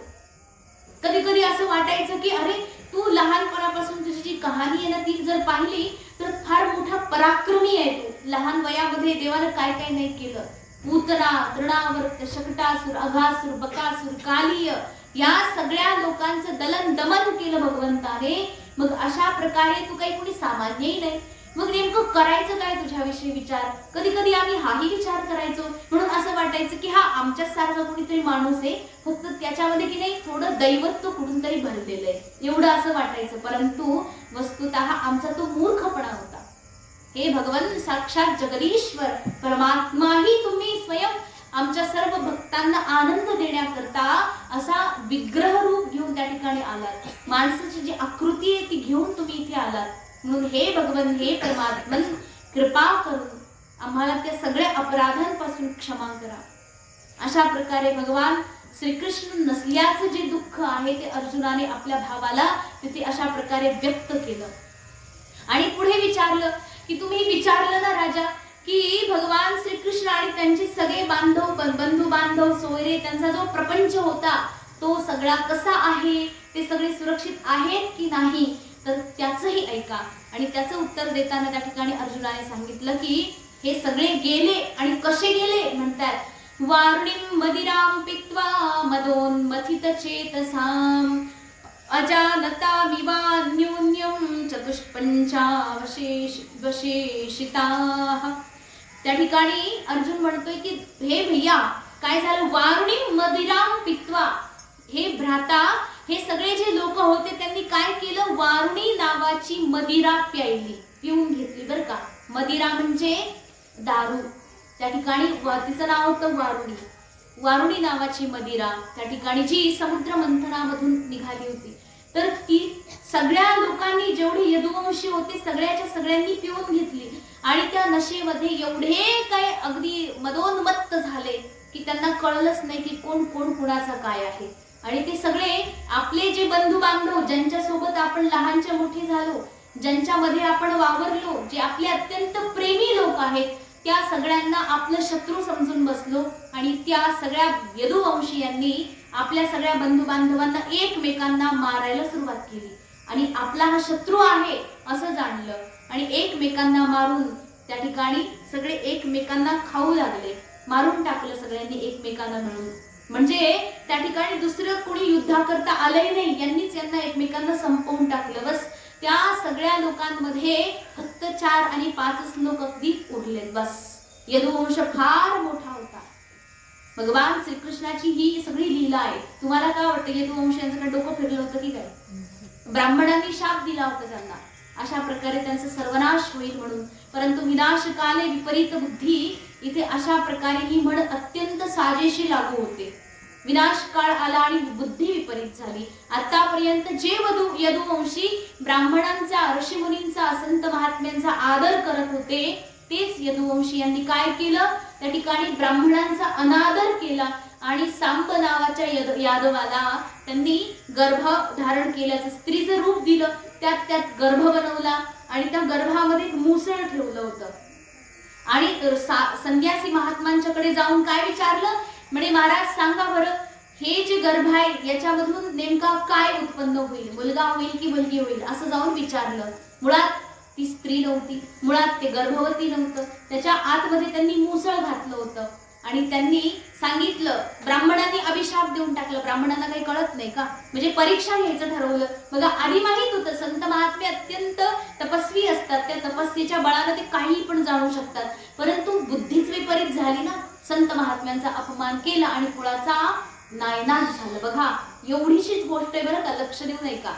कधी कधी असं वाटायचं की अरे तू लहानपणापासून तुझी जी कहाणी आहे ना ती जर पाहिली तर फार मोठा पराक्रमी आहे तू. लहान वयामध्ये देवानं काय काय नाही केलं. पूतना, तृणावर्त, शकटासुर, अघासुर, बकासुर, कालिय या सगळ्या लोकांचं दलन दमन केलं भगवंताने. मग अशा प्रकारे तू काही कोणी सामान्यही नाही. मग नेमकं करायचं काय तुझ्याविषयी विचार? कधी कधी आम्ही हाही विचार करायचो. म्हणून असं वाटायचं की हा आमच्याच सारखा कोणीतरी माणूस आहे, फक्त त्याच्यामध्ये की नाही थोडं दैवत्व कुठून तरी भरलेलं आहे, एवढं असं वाटायचं. परंतु वस्तुतः आमचा तो मूर्खपणा होता. हे भगवन साक्षात जगदीश्वर परमात्माही तुम्ही स्वयं आमच्या सर्व भक्तांना आनंद देण्याकरता असा विग्रह रूप घेऊन त्या ठिकाणी आलात. माणसाची जी आकृती आहे ती घेऊन तुम्ही इथे आलात. म्हणून हे भगवन हे परमात्मन कृपा करून आम्हाला त्या सगळ्या अपराधांपासून क्षमा करा. अशा प्रकारे भगवान श्रीकृष्ण नसल्याचं जे दुःख आहे ते अर्जुनाने आपल्या भावाला तिथे अशा प्रकारे व्यक्त केलं. आणि पुढे विचारलं की तुम्ही विचारलं ना राजा की भगवान श्रीकृष्ण आणि त्यांचे सगळे बांधव, बंधू बांधव, सोयरे, त्यांचा जो प्रपंच होता तो सगळा कसा आहे, ते सगळे सुरक्षित आहेत की नाही, तर त्याचंही ऐका. आणि त्याचं उत्तर देताना त्या ठिकाणी अर्जुनाने सांगितलं की हे सगळे गेले. आणि कसे गेले म्हणतात, वारुणीं मदिरां पित्वा मदोन्मथित चेतसाम अजानतामिवान्योन्यं चतुष्पञ्चावशेषिताः त्या ठिकाणी अर्जुन म्हणतोय की हे भैया काय झालं, वारुणी मदिराम पित्वा, हे भ्राता हे सगळे जे लोक होते त्यांनी काय केलं, वारुणी नावाची मदिरा प्यायली, पिऊन घेतली बरं का. मदिरा म्हणजे दारू. त्या ठिकाणी तिचं नाव होतं वारुणी. वारुणी नावाची मदिरा त्या ठिकाणी जी समुद्र मंथनामधून निघाली होती. तर ती सगळ्या लोकांनी, जेवढे यदुवंशी होते सगळ्याच्या सगळ्यांनी पिऊन घेतली आणि त्या नशेमध्ये एवढे काय अगदी मदोन्मत्त झाले की त्यांना कळलंच नाही की कोण कोण कुणाचा काय आहे. आणि ते सगळे आपले जे बंधू बांधव, ज्यांच्या सोबत आपण लहानच्या मोठे झालो, ज्यांच्यामध्ये आपण वावरलो, जे आपले अत्यंत प्रेमी लोक आहेत, त्या सगळ्यांना आपलं शत्रू समजून बसलो आणि त्या सगळ्या यदुवंशीयांनी आपल्या सगळ्या बंधू बांधवांना एकमेकांना मारायला सुरुवात केली आणि आपला हा शत्रू आहे असं जाणलं आणि एकमेकांना मारून त्या ठिकाणी सगळे एकमेकांना खाऊ लागले. मारून टाकलं सगळ्यांनी एकमेकांना मिळून. म्हणजे त्या ठिकाणी दुसरं कोणी युद्धाकरता आलंही नाही, यांनीच यांना एकमेकांना संपवून टाकलं. बस त्या सगळ्या लोकांमध्ये फक्त 4 आणि 5 लोक अगदी उरले. बस यदुवंश फार मोठा होता. भगवान श्रीकृष्णाची ही सगळी लीला आहे. तुम्हाला काय वाटतं, यदुवंशांचं काय डोकं फिरलं होतं की काय? ब्राह्मणांनी शाप दिला होता त्यांना, अशा प्रकारे त्यांचा सर्वनाश होईल म्हणून. परंतु विनाश काले विपरीत बुद्धी, इथे अशा प्रकारे ही म्हण अत्यंत साजेशी लागू होते. विनाश काळ आला आणि बुद्धी विपरीत झाली. आतापर्यंत जे यदुवंशी ब्राह्मणांचा, ऋषीमुनींचा, संत महात्म्यांचा आदर करत होते, तेच यदुवंशी यांनी काय केलं, त्या ठिकाणी ब्राह्मणांचा अनादर केला आणि सांब नावाच्या यादवाला त्यांनी गर्भ धारण केल्याचं, स्त्रीचं रूप दिलं, त्यात गर्भ बनवला आणि त्या गर्भामध्ये मुसळ ठेवलं होतं. आणि संन्यासी महात्मांच्याकडे जाऊन काय विचारलं, म्हणे महाराज सांगा बरं, हे जे गर्भ आहे याच्यामधून नेमका काय उत्पन्न होईल, मुलगा होईल की मुलगी होईल, असं जाऊन विचारलं. मुळात ती स्त्री नव्हती, मुळात ते गर्भवती नव्हतं, त्याच्या आतमध्ये त्यांनी मुसळ घातलं होतं आणि त्यांनी सांगितलं, ब्राह्मणांनी अभिशाप देऊन टाकलं. ब्राह्मणांना काही कळत नाही का, म्हणजे परीक्षा घ्यायचं ठरवलं. बघा आधी माहित होतं संत महात्मे अत्यंत तपस्वी असतात, त्या तपस्येच्या बळाने ते काही पण जाणू शकतात, परंतु बुद्धीच विपरीत झाली ना. संत महात्म्यांचा अपमान केला आणि कुळाचा नायनाट झाला. बघा एवढीशीच गोष्ट आहे बरं का, लक्ष देऊ नये का.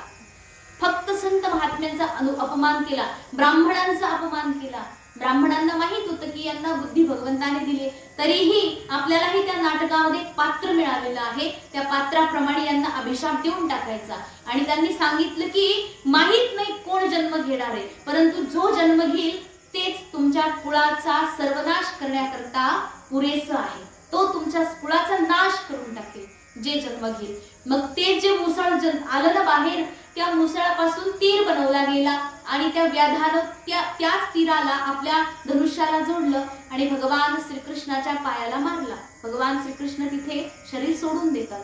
फक्त संत महात्म्यांचा अपमान केला, ब्राह्मणांचा अपमान केला. ब्राह्मणांना माहित होतं की यांना बुद्धी भगवंताने दिली, तरीही आपल्यालाही त्या नाटकामध्ये पात्र मिळालेलं आहे, त्या पात्राप्रमाणे यांना अभिशाप देऊन टाकायचा. आणि त्यांनी सांगितलं की माहित नाही कोण जन्म घेणार आहे, परंतु जो जन्म घेईल तेच तुमच्या कुळाचा सर्वनाश करण्याकरता पुरेसं आहे, तो तुमच्या कुळाचा नाश करून टाकेल जे जन्म घेईल. मग ते जे मुसळ आलं ना बाहेर, त्या मुसळापासून तीर बनवला गेला आणि त्या व्याधानं त्याच तीराला आपल्या धनुष्याला जोडलं आणि भगवान श्रीकृष्णाच्या पायाला मारला. भगवान श्रीकृष्ण तिथे शरीर सोडून देतात.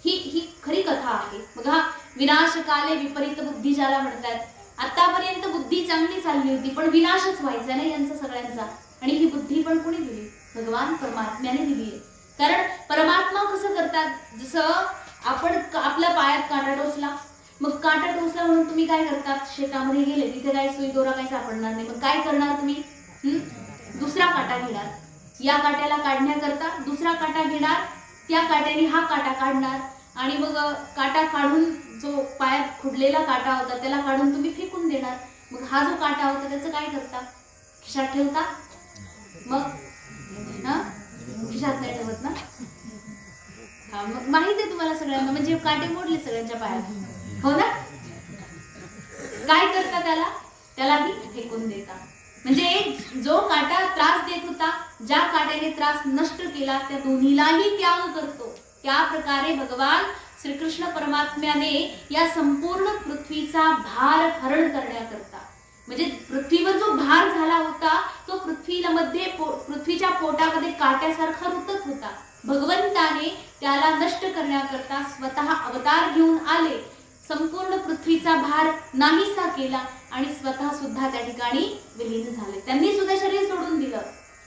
ही खरी कथा आहे. बघा विनाश काले विपरीत बुद्धी ज्याला म्हणतात. आतापर्यंत बुद्धी चांगली चालली होती, पण विनाशच व्हायचा नाही यांचा सगळ्यांचा. आणि ही बुद्धी पण कोणी दिली? भगवान परमात्म्याने दिली आहे. कारण परमात्मा कसं करतात, जसं आपण आपल्या पायात काटा टोचला, मग काटा टोचला म्हणून तुम्ही काय करतात, शेतामध्ये गेले तिथे काय सुई दोरा काही सापडणार नाही, मग काय करणार तुम्ही, दुसरा काटा घेणार, या काट्याला काढण्याकरता दुसरा काटा घेणार, त्या काट्याने हा काटा काढणार आणि मग काटा काढून जो पायात खुडलेला काटा होता त्याला काढून तुम्ही फेकून देणार. मग हा जो काटा होता त्याचं काय करता, खिशात ठेवता? मग खिशात नाही ठेवत ना. मग माहित आहे तुम्हाला सगळ्यांना, म्हणजे काटे मोडले सगळ्यांच्या पायात, हो ना. काय करता त्यालाही फेकून देता. म्हणजे जो काटा त्रास देत होता, ज्या काट्याने त्रास नष्ट केला, त्या दोन्हीलाही त्याग करतो. त्या प्रकारे भगवान श्रीकृष्ण परमात्म्याने या संपूर्ण पृथ्वीचा भार हरण करण्याकरता, म्हणजे पृथ्वीवर जो भार झाला होता तो पृथ्वीच्या पोटामध्ये काट्यासारखा रुतत होता. भगवंताने त्याला नष्ट करण्याकरता स्वतः अवतार घेऊन आले, संपूर्ण पृथ्वीचा भार नाहीसा केला आणि स्वतः सुद्धा त्या ठिकाणी विलीन झाले. त्यांनी सुद्धा शरीर सोडून दिलं,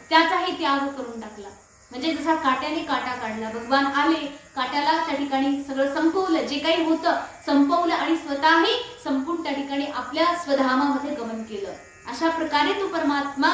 त्याचाही त्याग करून टाकला. म्हणजे जसा काट्याने काटा काढला, भगवान आले, काट्याला त्या ठिकाणी सगळं संपवलं, जे काही होतं संपवलं आणि स्वतःही संपूर्ण त्या ठिकाणी आपल्या स्वधामामध्ये गमन केलं. अशा प्रकारे तो परमात्मा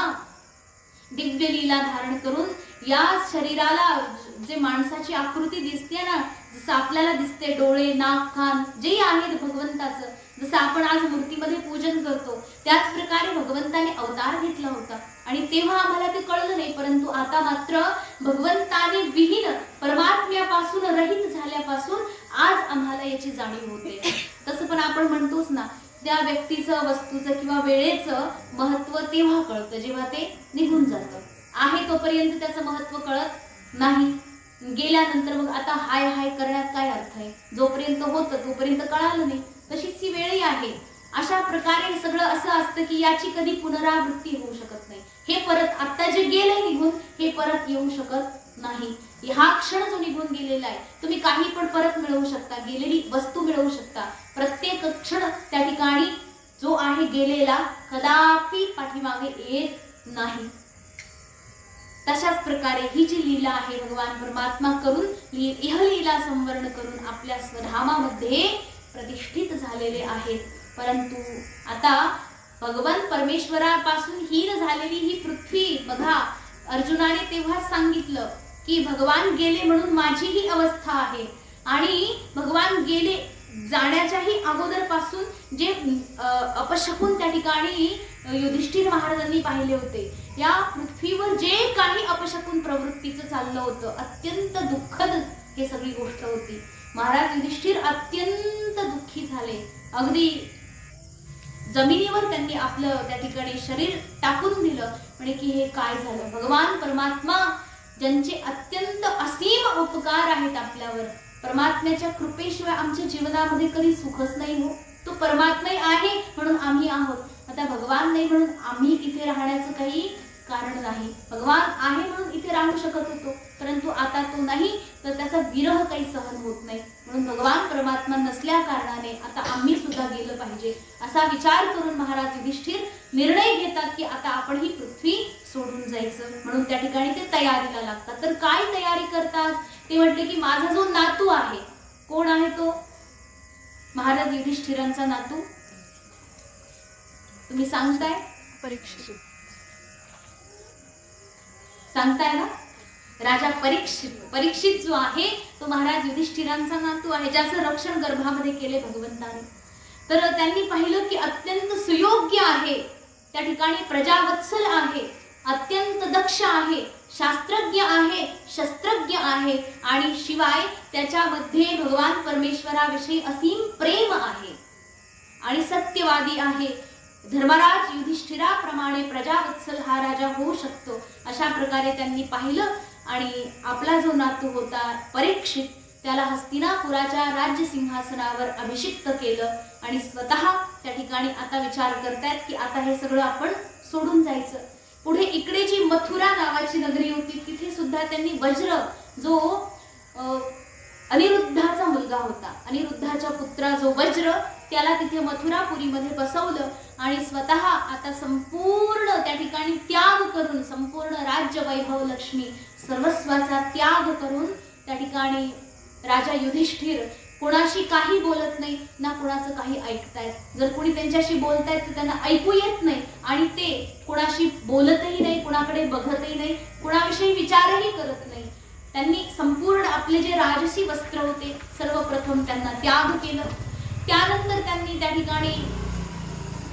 दिव्य लीला धारण करून या शरीराला जे माणसाची आकृती दिसते ना, जसं आपल्याला दिसते डोळे, नाक, कान जे आहे भगवंताचं, जसं आपण आज मूर्तीमध्ये पूजन करतो त्याच प्रकारे भगवंताने अवतार घेतला होता. आणि तेव्हा आम्हाला ते कळलं नाही, परंतु आता मात्र भगवंताने विहीन परमात्म्यापासून रहित झाल्यापासून आज आम्हाला याची जाणीव होते. तसं पण आपण म्हणतोच ना, त्या व्यक्तीचं, वस्तूचं किंवा वेळेचं महत्व तेव्हा कळतं जेव्हा ते निघून जातं. आहे तोपर्यंत त्याचं महत्व कळत नाही, गेल्यानंतर मग आता हाय हाय करण्यात काय अर्थ आहे. जोपर्यंत होतं तोपर्यंत कळालं नाही. तशीच ही वेळही आहे. अशा प्रकारे सगळं असं असतं की याची कधी पुनरावृत्ती होऊ शकत नाही. हे परत आता जे गेलंय निघून हे परत येऊ शकत नाही. हा क्षण जो निघून गेलेला आहे, तुम्ही काही पण परत मिळवू शकता, गेलेली वस्तू मिळवू शकता. प्रत्येक क्षण त्या ठिकाणी जो आहे गेलेला कदापि पाठीमागे येत नाही. तशाच प्रकारे ही जी लीला आहे भगवान परमात्मा करून इहलीला संवरण करून आपल्या स्वधामामध्ये प्रतिष्ठित झालेले आहेत. परंतु आता भगवान परमेश्वरापासून हीन झालेली ही पृथ्वी बघा, अर्जुनाने तेव्हाच सांगितलं की भगवान गेले म्हणून माझी ही अवस्था आहे. आणि भगवान गेले जाण्याच्याही अगोदर पासून जे अपशकुन त्या ठिकाणी युधिष्ठिर महाराजांनी पाहिले होते, या पृथ्वीवर जे काही अपशकुन प्रवृत्तीचं चाललं होतं, अत्यंत दुःखद हे सगळी गोष्ट होती. महाराज युधिष्ठिर अत्यंत दुःखी झाले. अगदी जमिनीवर त्यांनी आपलं त्या ठिकाणी शरीर टाकून दिलं, म्हणे की हे काय झालं. भगवान परमात्मा ज्यांचे अत्यंत असीम उपकार आहेत आपल्यावर, परमात्म्याच्या कृपेशिवाय आमच्या जीवनामध्ये कधी सुखच नाही हो. तो परमात्मा आहे म्हणून आम्ही आहोत. आता भगवान नाही म्हणून आम्ही इथे राहण्याचं काही कारण नाही. भगवान आहे म्हणून इथे राहू शकत होतो, परंतु आता तो नाही, तर त्याचा विरह काही सहन होत नाही. म्हणून भगवान परमात्मा नसल्या कारणाने आता आम्ही सुद्धा गेलं पाहिजे असा विचार करून महाराज युधिष्ठिर निर्णय घेतात की आता आपण ही पृथ्वी सोडून जायचं. म्हणून त्या ठिकाणी ते तयारीला लागतात. तर काय तयारी करतात ते म्हटले की माझा जो नातू आहे, कोण आहे तो? महाराज युधिष्ठिरांचा नातू. तुम्ही सांगताय? परीक्षित. सांगताय ना, राजा परीक्षित. परीक्षित जो आहे तो महाराज युधिष्ठिरांचा नातू आहे, ज्याचं रक्षण गर्भामध्ये केले भगवंताने. तर त्यांनी पाहिलं की अत्यंत सुयोग्य आहे, त्या ठिकाणी प्रजावत्सल आहे, अत्यंत दक्ष आहे, शास्त्रज्ञ आहे, शस्त्रज्ञ आहे आणि शिवाय त्याच्यामध्ये भगवान परमेश्वराविषयी असीम प्रेम आहे आणि सत्यवादी आहे. धर्मराज युधिष्ठिराप्रमाणे प्रजावत्सल हा राजा होऊ शकतो अशा प्रकारे त्यांनी पाहिलं. आणि आपला जो नातू होता परीक्षित, त्याला हस्तिनापुराच्या राज्य सिंहासनावर अभिषिक्त केलं आणि स्वतः त्या ठिकाणी आता विचार करतायत की आता हे सगळं आपण सोडून जायचं. पुढे इकडे जी मथुरा नावाची नगरी होती, तिथे सुद्धा त्यांनी वज्र जो अनिरुद्धाचा मुलगा होता, अनिरुद्धाचा पुत्रा जो वज्र, त्याला तिथे मथुरापुरीमध्ये बसवलं आणि स्वतः आता संपूर्ण त्या ठिकाणी त्याग करून, संपूर्ण राज्य वैभव लक्ष्मी सर्वस्वाचा त्याग करून त्या ठिकाणी राजा युधिष्ठिर कोणाशी काही बोलत नाही ना, कोणाचं काही ऐकतायत. जर कोणी त्यांच्याशी बोलतायत तर त्यांना ऐकू येत नाही आणि ते कोणाशी बोलतही नाही, कोणाकडे बघतही नाही, कोणाविषयी विचारही करत नाही. त्यांनी संपूर्ण आपले जे राजसी वस्त्र होते सर्वप्रथम त्यांना त्याग केलं. त्यानंतर त्यांनी त्या ठिकाणी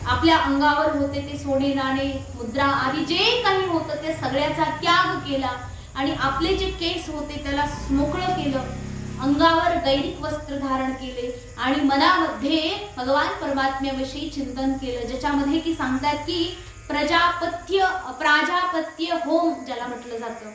आपल्या अंगावर होते ते सोने, नाणे, मुद्रा आदी जे काही होतं ते सगळ्याचा त्याग केला आणि आपले जे केस होते त्याला मोकळं केलं, अंगावर गैरिक वस्त्र धारण केले आणि मनामध्ये भगवान परमात्म्याविषयी चिंतन केलं, ज्याच्यामध्ये की सांगतात की प्राजापत्य होम ज्याला म्हटलं जातं,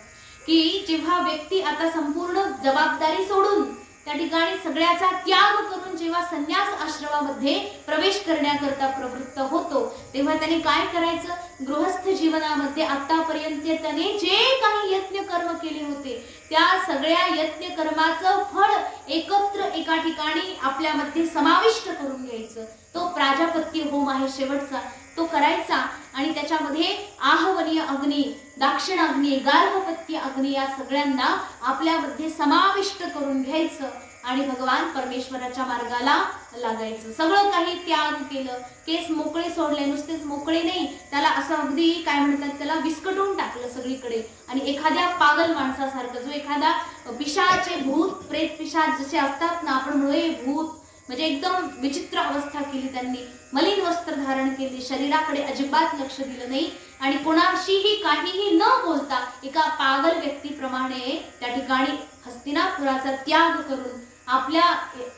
की जेव्हा व्यक्ती आता संपूर्ण जबाबदारी सोडून त्या ठिकाणी सगळ्याचा त्याग करून जेव्हा संन्यास आश्रमामध्ये प्रवेश करण्याकरता प्रवृत्त होतो, तेव्हा त्याने काय करायचं? गृहस्थ जीवनामध्ये आतापर्यंत त्याने जे काही यज्ञ कर्म केले होते त्या सगळ्या यज्ञ कर्माचं फळ एकत्र एका ठिकाणी आपल्यामध्ये समाविष्ट करून घ्यायचं. तो प्राजापत्य होम आहे शेवटचा, तो करायचा आणि त्याच्यामध्ये आहवनीय अग्नी, दाक्षिणाग्नी, गार्हपत्य अग्नी या सगळ्यांना आपल्यामध्ये समाविष्ट करून घ्यायचं. आणि भगवान परमेश्वराच्या मार्गाला लागायचं. सगळं काही त्याग केलं, केस मोकळे सोडले. नुसतेच मोकळे नाही, त्याला असं अगदी काय म्हणतात त्याला विस्कटून टाकलं सगळीकडे. आणि एखाद्या पागल माणसासारखं, जो एखादा पिशाचे भूत प्रेत पिशाच जसे असतात ना, आपण म्हणूये भूत, म्हणजे एकदम विचित्र अवस्था केली त्यांनी. मलिन वस्त्र धारण केली, शरीराकडे अजिबात लक्ष दिलं नाही आणि कोणाशीही काहीही न बोलता एका पागल व्यक्तीप्रमाणे त्या ठिकाणी हस्तिनापुराचा त्याग करून आपल्या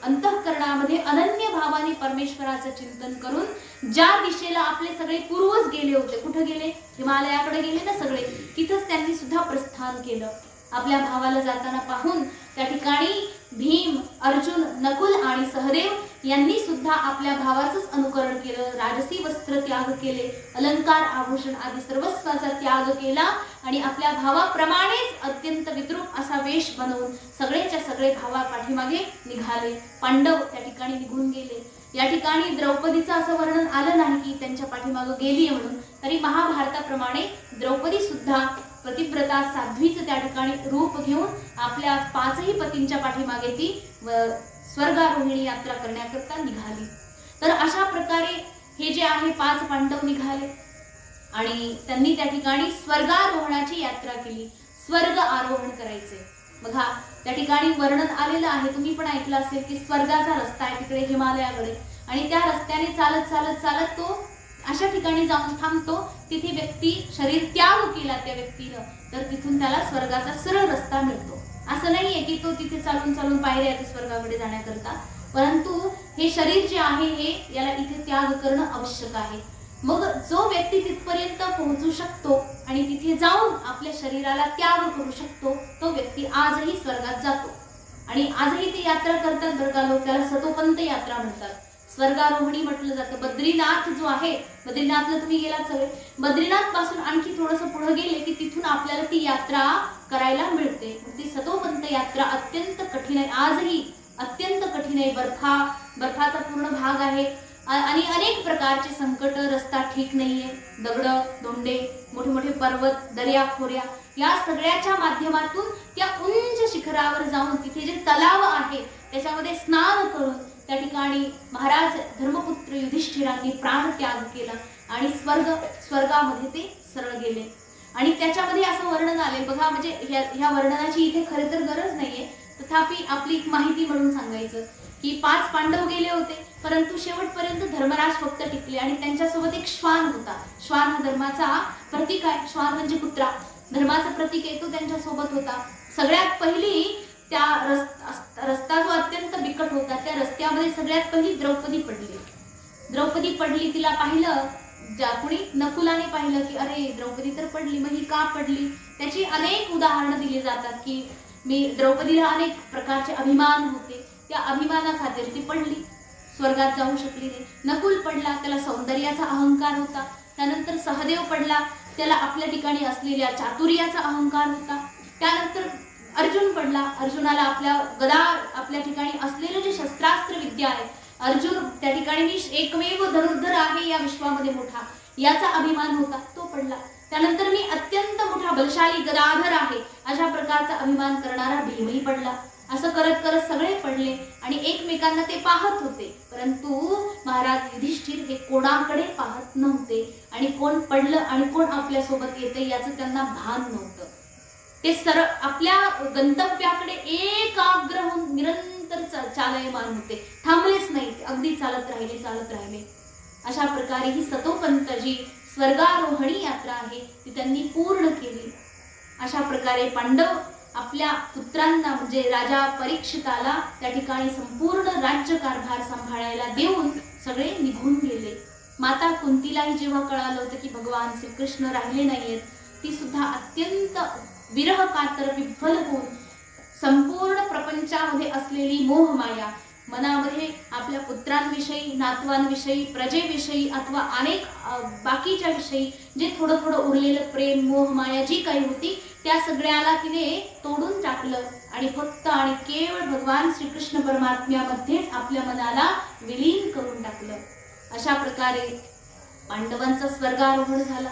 अंतःकरणामध्ये अनन्य भावाने परमेश्वराचं चिंतन करून ज्या दिशेला आपले सगळे पूर्वज गेले होते, कुठे गेले, हिमालयाकडे गेले ना सगळे, तिथंच त्यांनी सुद्धा प्रस्थान केलं. आपल्या भावाला जाताना पाहून त्या ठिकाणी भीम, अर्जुन, नकुल आणि सहदेव यांनी सुद्धा आपल्या भावाचंच अनुकरण केलं. राजसी वस्त्र त्याग केले, अलंकार आभूषण आदी सर्वस्वाचा त्याग केला आणि आपल्या भावाप्रमाणेच अत्यंत विद्रूप असा वेश बनवून सगळेच्या सगळे भावा पाठीमागे निघाले. पांडव त्या ठिकाणी निघून गेले. या ठिकाणी द्रौपदीचं असं वर्णन आलं नाही की त्यांच्या पाठीमागे गेली म्हणून, तरी महाभारताप्रमाणे द्रौपदी सुद्धा पतिव्रता साध्वीचं त्या ठिकाणी रूप घेऊन आपल्या 5ही पतींच्या पाठीमागे ती स्वर्गारोहिणी यात्रा करण्याकरता निघाली. तर अशा प्रकारे हे जे आहे 5 पांडव निघाले आणि त्यांनी त्या ठिकाणी स्वर्गारोहणाची यात्रा केली. स्वर्ग आरोहण करायचे. बघा त्या ठिकाणी वर्णन आलेलं आहे, तुम्ही पण ऐकलं असेल की स्वर्गाचा रस्ता आहे तिकडे हिमालयाकडे आणि त्या रस्त्याने चालत चालत चालत तो अशा ठिकाणी जाऊन थांबतो. तिथे व्यक्ती शरीर त्याग केला त्या व्यक्तीनं, तर तिथून त्याला स्वर्गाचा सरळ रस्ता मिळतो. असं नाहीये की तो तिथे चालून चालून पायऱ्या आहेत स्वर्गाकडे जाण्याकरता, परंतु हे शरीर जे आहे हे याला इथे त्याग करणं आवश्यक आहे. मग जो व्यक्ती तिथपर्यंत पोहोचू शकतो आणि तिथे जाऊन आपल्या शरीराला त्याग करू शकतो, तो व्यक्ती आजही स्वर्गात जातो. आणि आजही ती यात्रा करतात बरं का लोक, त्याला सतोपंत यात्रा म्हणतात. स्वर्गारोहणी म्हटलं जातं. बद्रीनाथ जो आहे, बद्रीनाथला तुम्ही गेलात सगळे, बद्रीनाथ पासून आणखी थोडंसं पुढे गेले की तिथून आपल्याला ती यात्रा करायला मिळते. ती सतोपंत यात्रा अत्यंत कठीण आहे, आजही अत्यंत कठीण आहे. बर्फाचा पूर्ण भाग आहे आणि अनेक प्रकारचे संकट, रस्ता ठीक नाहीये, दगड दोंडे, मोठे मोठे पर्वत, दर्या खोऱ्या, या सगळ्याच्या माध्यमातून त्या उंच शिखरावर जाऊन तिथे जे तलाव आहे त्याच्यामध्ये स्नान करून त्या ठिकाणी महाराज धर्मपुत्र युधिष्ठिरांनी प्राणत्याग केला आणि स्वर्गामध्ये ते सरळ गेले. आणि त्याच्यामध्ये असं वर्णन आले बघा, म्हणजे ह्या वर्णनाची इथे खरे तर गरज नाहीये, तथापि आपली एक माहिती म्हणून सांगायचं की 5 पांडव गेले होते, परंतु शेवटपर्यंत धर्मराज फक्त टिकले आणि त्यांच्यासोबत एक श्वान होता. श्वान हा धर्माचा प्रतीक आहे. श्वान म्हणजे कुत्रा, धर्माचं प्रतीक आहे, तो त्यांच्यासोबत होता. सगळ्यात पहिली त्या रस्ता जो अत्यंत बिकट होता, त्या रस्त्यामध्ये सगळ्यात पहिली द्रौपदी पडली. तिला पाहिलं, कुणी नकुलाने पाहिलं की अरे द्रौपदी तर पडली, मग ही का पडली? त्याची अनेक उदाहरणं दिली जातात की द्रौपदीला अनेक प्रकारचे अभिमान होते, त्या अभिमानाखातीर ती पडली, स्वर्गात जाऊ शकली नाही. नकुल पडला, त्याला सौंदर्याचा अहंकार होता. त्यानंतर सहदेव पडला, त्याला आपल्या ठिकाणी असलेल्या चातुर्याचा अहंकार होता. त्यानंतर अर्जुन पडला, अर्जुनाला आपल्या ठिकाणी असलेलं जे शस्त्रास्त्र विद्या आहे, अर्जुन त्या ठिकाणी मी एकमेव धनुर्धर आहे या विश्वामध्ये मोठा, याचा अभिमान होता, तो पडला. त्यानंतर मी अत्यंत मोठा बलशाली गदाधर आहे अशा प्रकारचा अभिमान करणारा भीमही पडला. असं करत करत सगळे पडले आणि एकमेकांना ते पाहत होते, परंतु महाराज युधिष्ठिर हे कोणाकडे पाहत नव्हते आणि कोण पडलं आणि कोण आपल्या सोबत येते याचं त्यांना भान नव्हतं. ते सरळ आपल्या गंतव्याकडे एकाग्र होऊन निरंतर चालयमान होते, थांबलेच नाही, अगदी चालत राहिले. अशा प्रकारे ही सतोपंत जी स्वर्गारोहणी यात्रा आहे ती त्यांनी पूर्ण केली. अशा प्रकारे पांडव आपल्या पुत्रांना म्हणजे राजा परीक्षिताला त्या ठिकाणी संपूर्ण राज्यकारभार सांभाळायला देऊन सगळे निघून गेले. माता कुंतीलाही जेव्हा कळालं होतं की भगवान श्रीकृष्ण राहिले नाहीयेत, ती सुद्धा अत्यंत विरह कातर विफल होऊन संपूर्ण प्रपंचामध्ये असलेली मोहमाया, मनामध्ये आपल्या पुत्रांविषयी, नातवांविषयी, प्रजेविषयी अथवा अनेक बाकीच्या विषयी जे थोडं थोडं उरलेलं प्रेम, मोहमाया जी काही होती त्या सगळ्याला तिने तोडून टाकलं आणि फक्त आणि केवळ भगवान श्रीकृष्ण परमात्म्यामध्येच आपल्या मनाला विलीन करून टाकलं. अशा प्रकारे पांडवांचा स्वर्गारोहण झाला.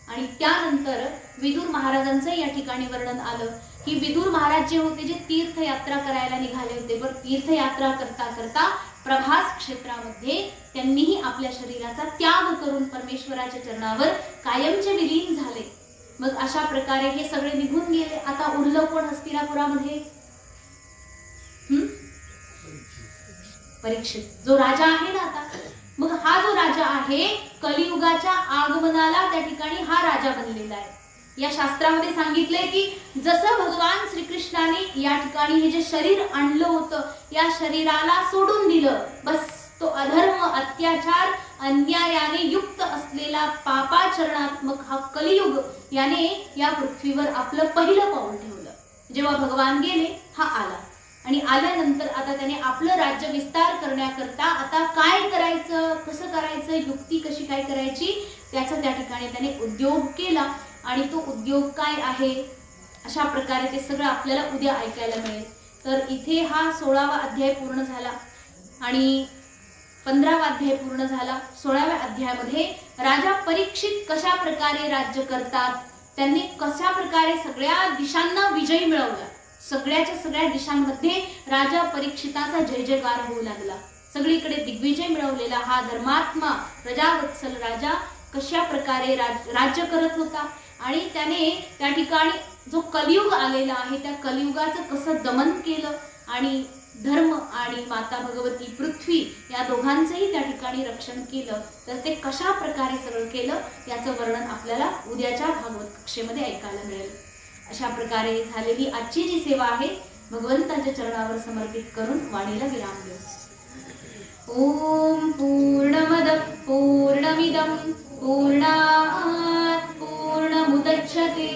आणि त्यानंतर विदुर महाराजांचं या ठिकाणी वर्णन आलं की विदुर महाराज जे होते, जे तीर्थयात्रा करायला निघाले होते, पण तीर्थयात्रा करता करता प्रभास क्षेत्रामध्ये त्यांनीही आपल्या शरीराचा त्याग करून परमेश्वराच्या चरणावर कायमचे विलीन झाले. मग अशा प्रकारे हे सगळे निघून गेले. आता उरलं कोण हस्तिनापुरामध्ये? परीक्षित, जो राजा आहे ना आता. मग हा जो राजा आहे, कलियुगाच्या आगमनाला त्या ठिकाणी हा राजा बनलेला आहे. या शास्त्रामध्ये सांगितलंय की जसं भगवान श्रीकृष्णाने या ठिकाणी हे जे शरीर आणलं होतं, या शरीराला सोडून दिलं, बस तो अधर्म, अत्याचार, अन्यायाने युक्त असलेला पापाचरणात्मक हा कलियुग याने या पृथ्वीवर आपलं पहिलं पाऊल ठेवलं. जेव्हा भगवान गेले, हा आला आणि आल्यानंतर आता त्याने आपलं राज्य विस्तार करण्याकरता आता काय करायचं, कसं करायचं, युक्ती कशी काय करायची, त्याचा त्या ठिकाणी त्याने उद्योग केला. आणि तो उद्योग काय आहे, अशा प्रकारे ते सगळं आपल्याला उद्या ऐकायला मिळेल. तर इथे हा 16वा अध्याय पूर्ण झाला आणि 15वा अध्याय पूर्ण झाला. 16व्या अध्यायामध्ये राजा परीक्षित कशा प्रकारे राज्य करतात, त्यांनी कशा प्रकारे सगळ्या दिशांना विजय मिळवला. सगळ्याच्या सगळ्या दिशांमध्ये राजा परीक्षिताचा जय जयकार होऊ लागला. सगळीकडे दिग्विजय मिळवलेला हा धर्मात्मा प्रजावत्सल राजा कशा प्रकारे राज्य करत होता आणि त्याने त्या ठिकाणी जो कलियुग आलेला आहे, त्या कलियुगाचं कसं दमन केलं आणि धर्म आणि माता भगवती पृथ्वी या दोघांचंही त्या ठिकाणी रक्षण केलं. तर ते कशा प्रकारे सगळं केलं याचं वर्णन आपल्याला उद्याच्या भागवत कक्षेमध्ये ऐकायला मिळेल. अशा प्रकारे झालेली आजची जी सेवा आहे, भगवंताच्या चरणावर समर्पित करून वाणीला विराम देऊ. ओम पूर्णमद पूर्णमिदं पूर्णात् पूर्णमुदच्यते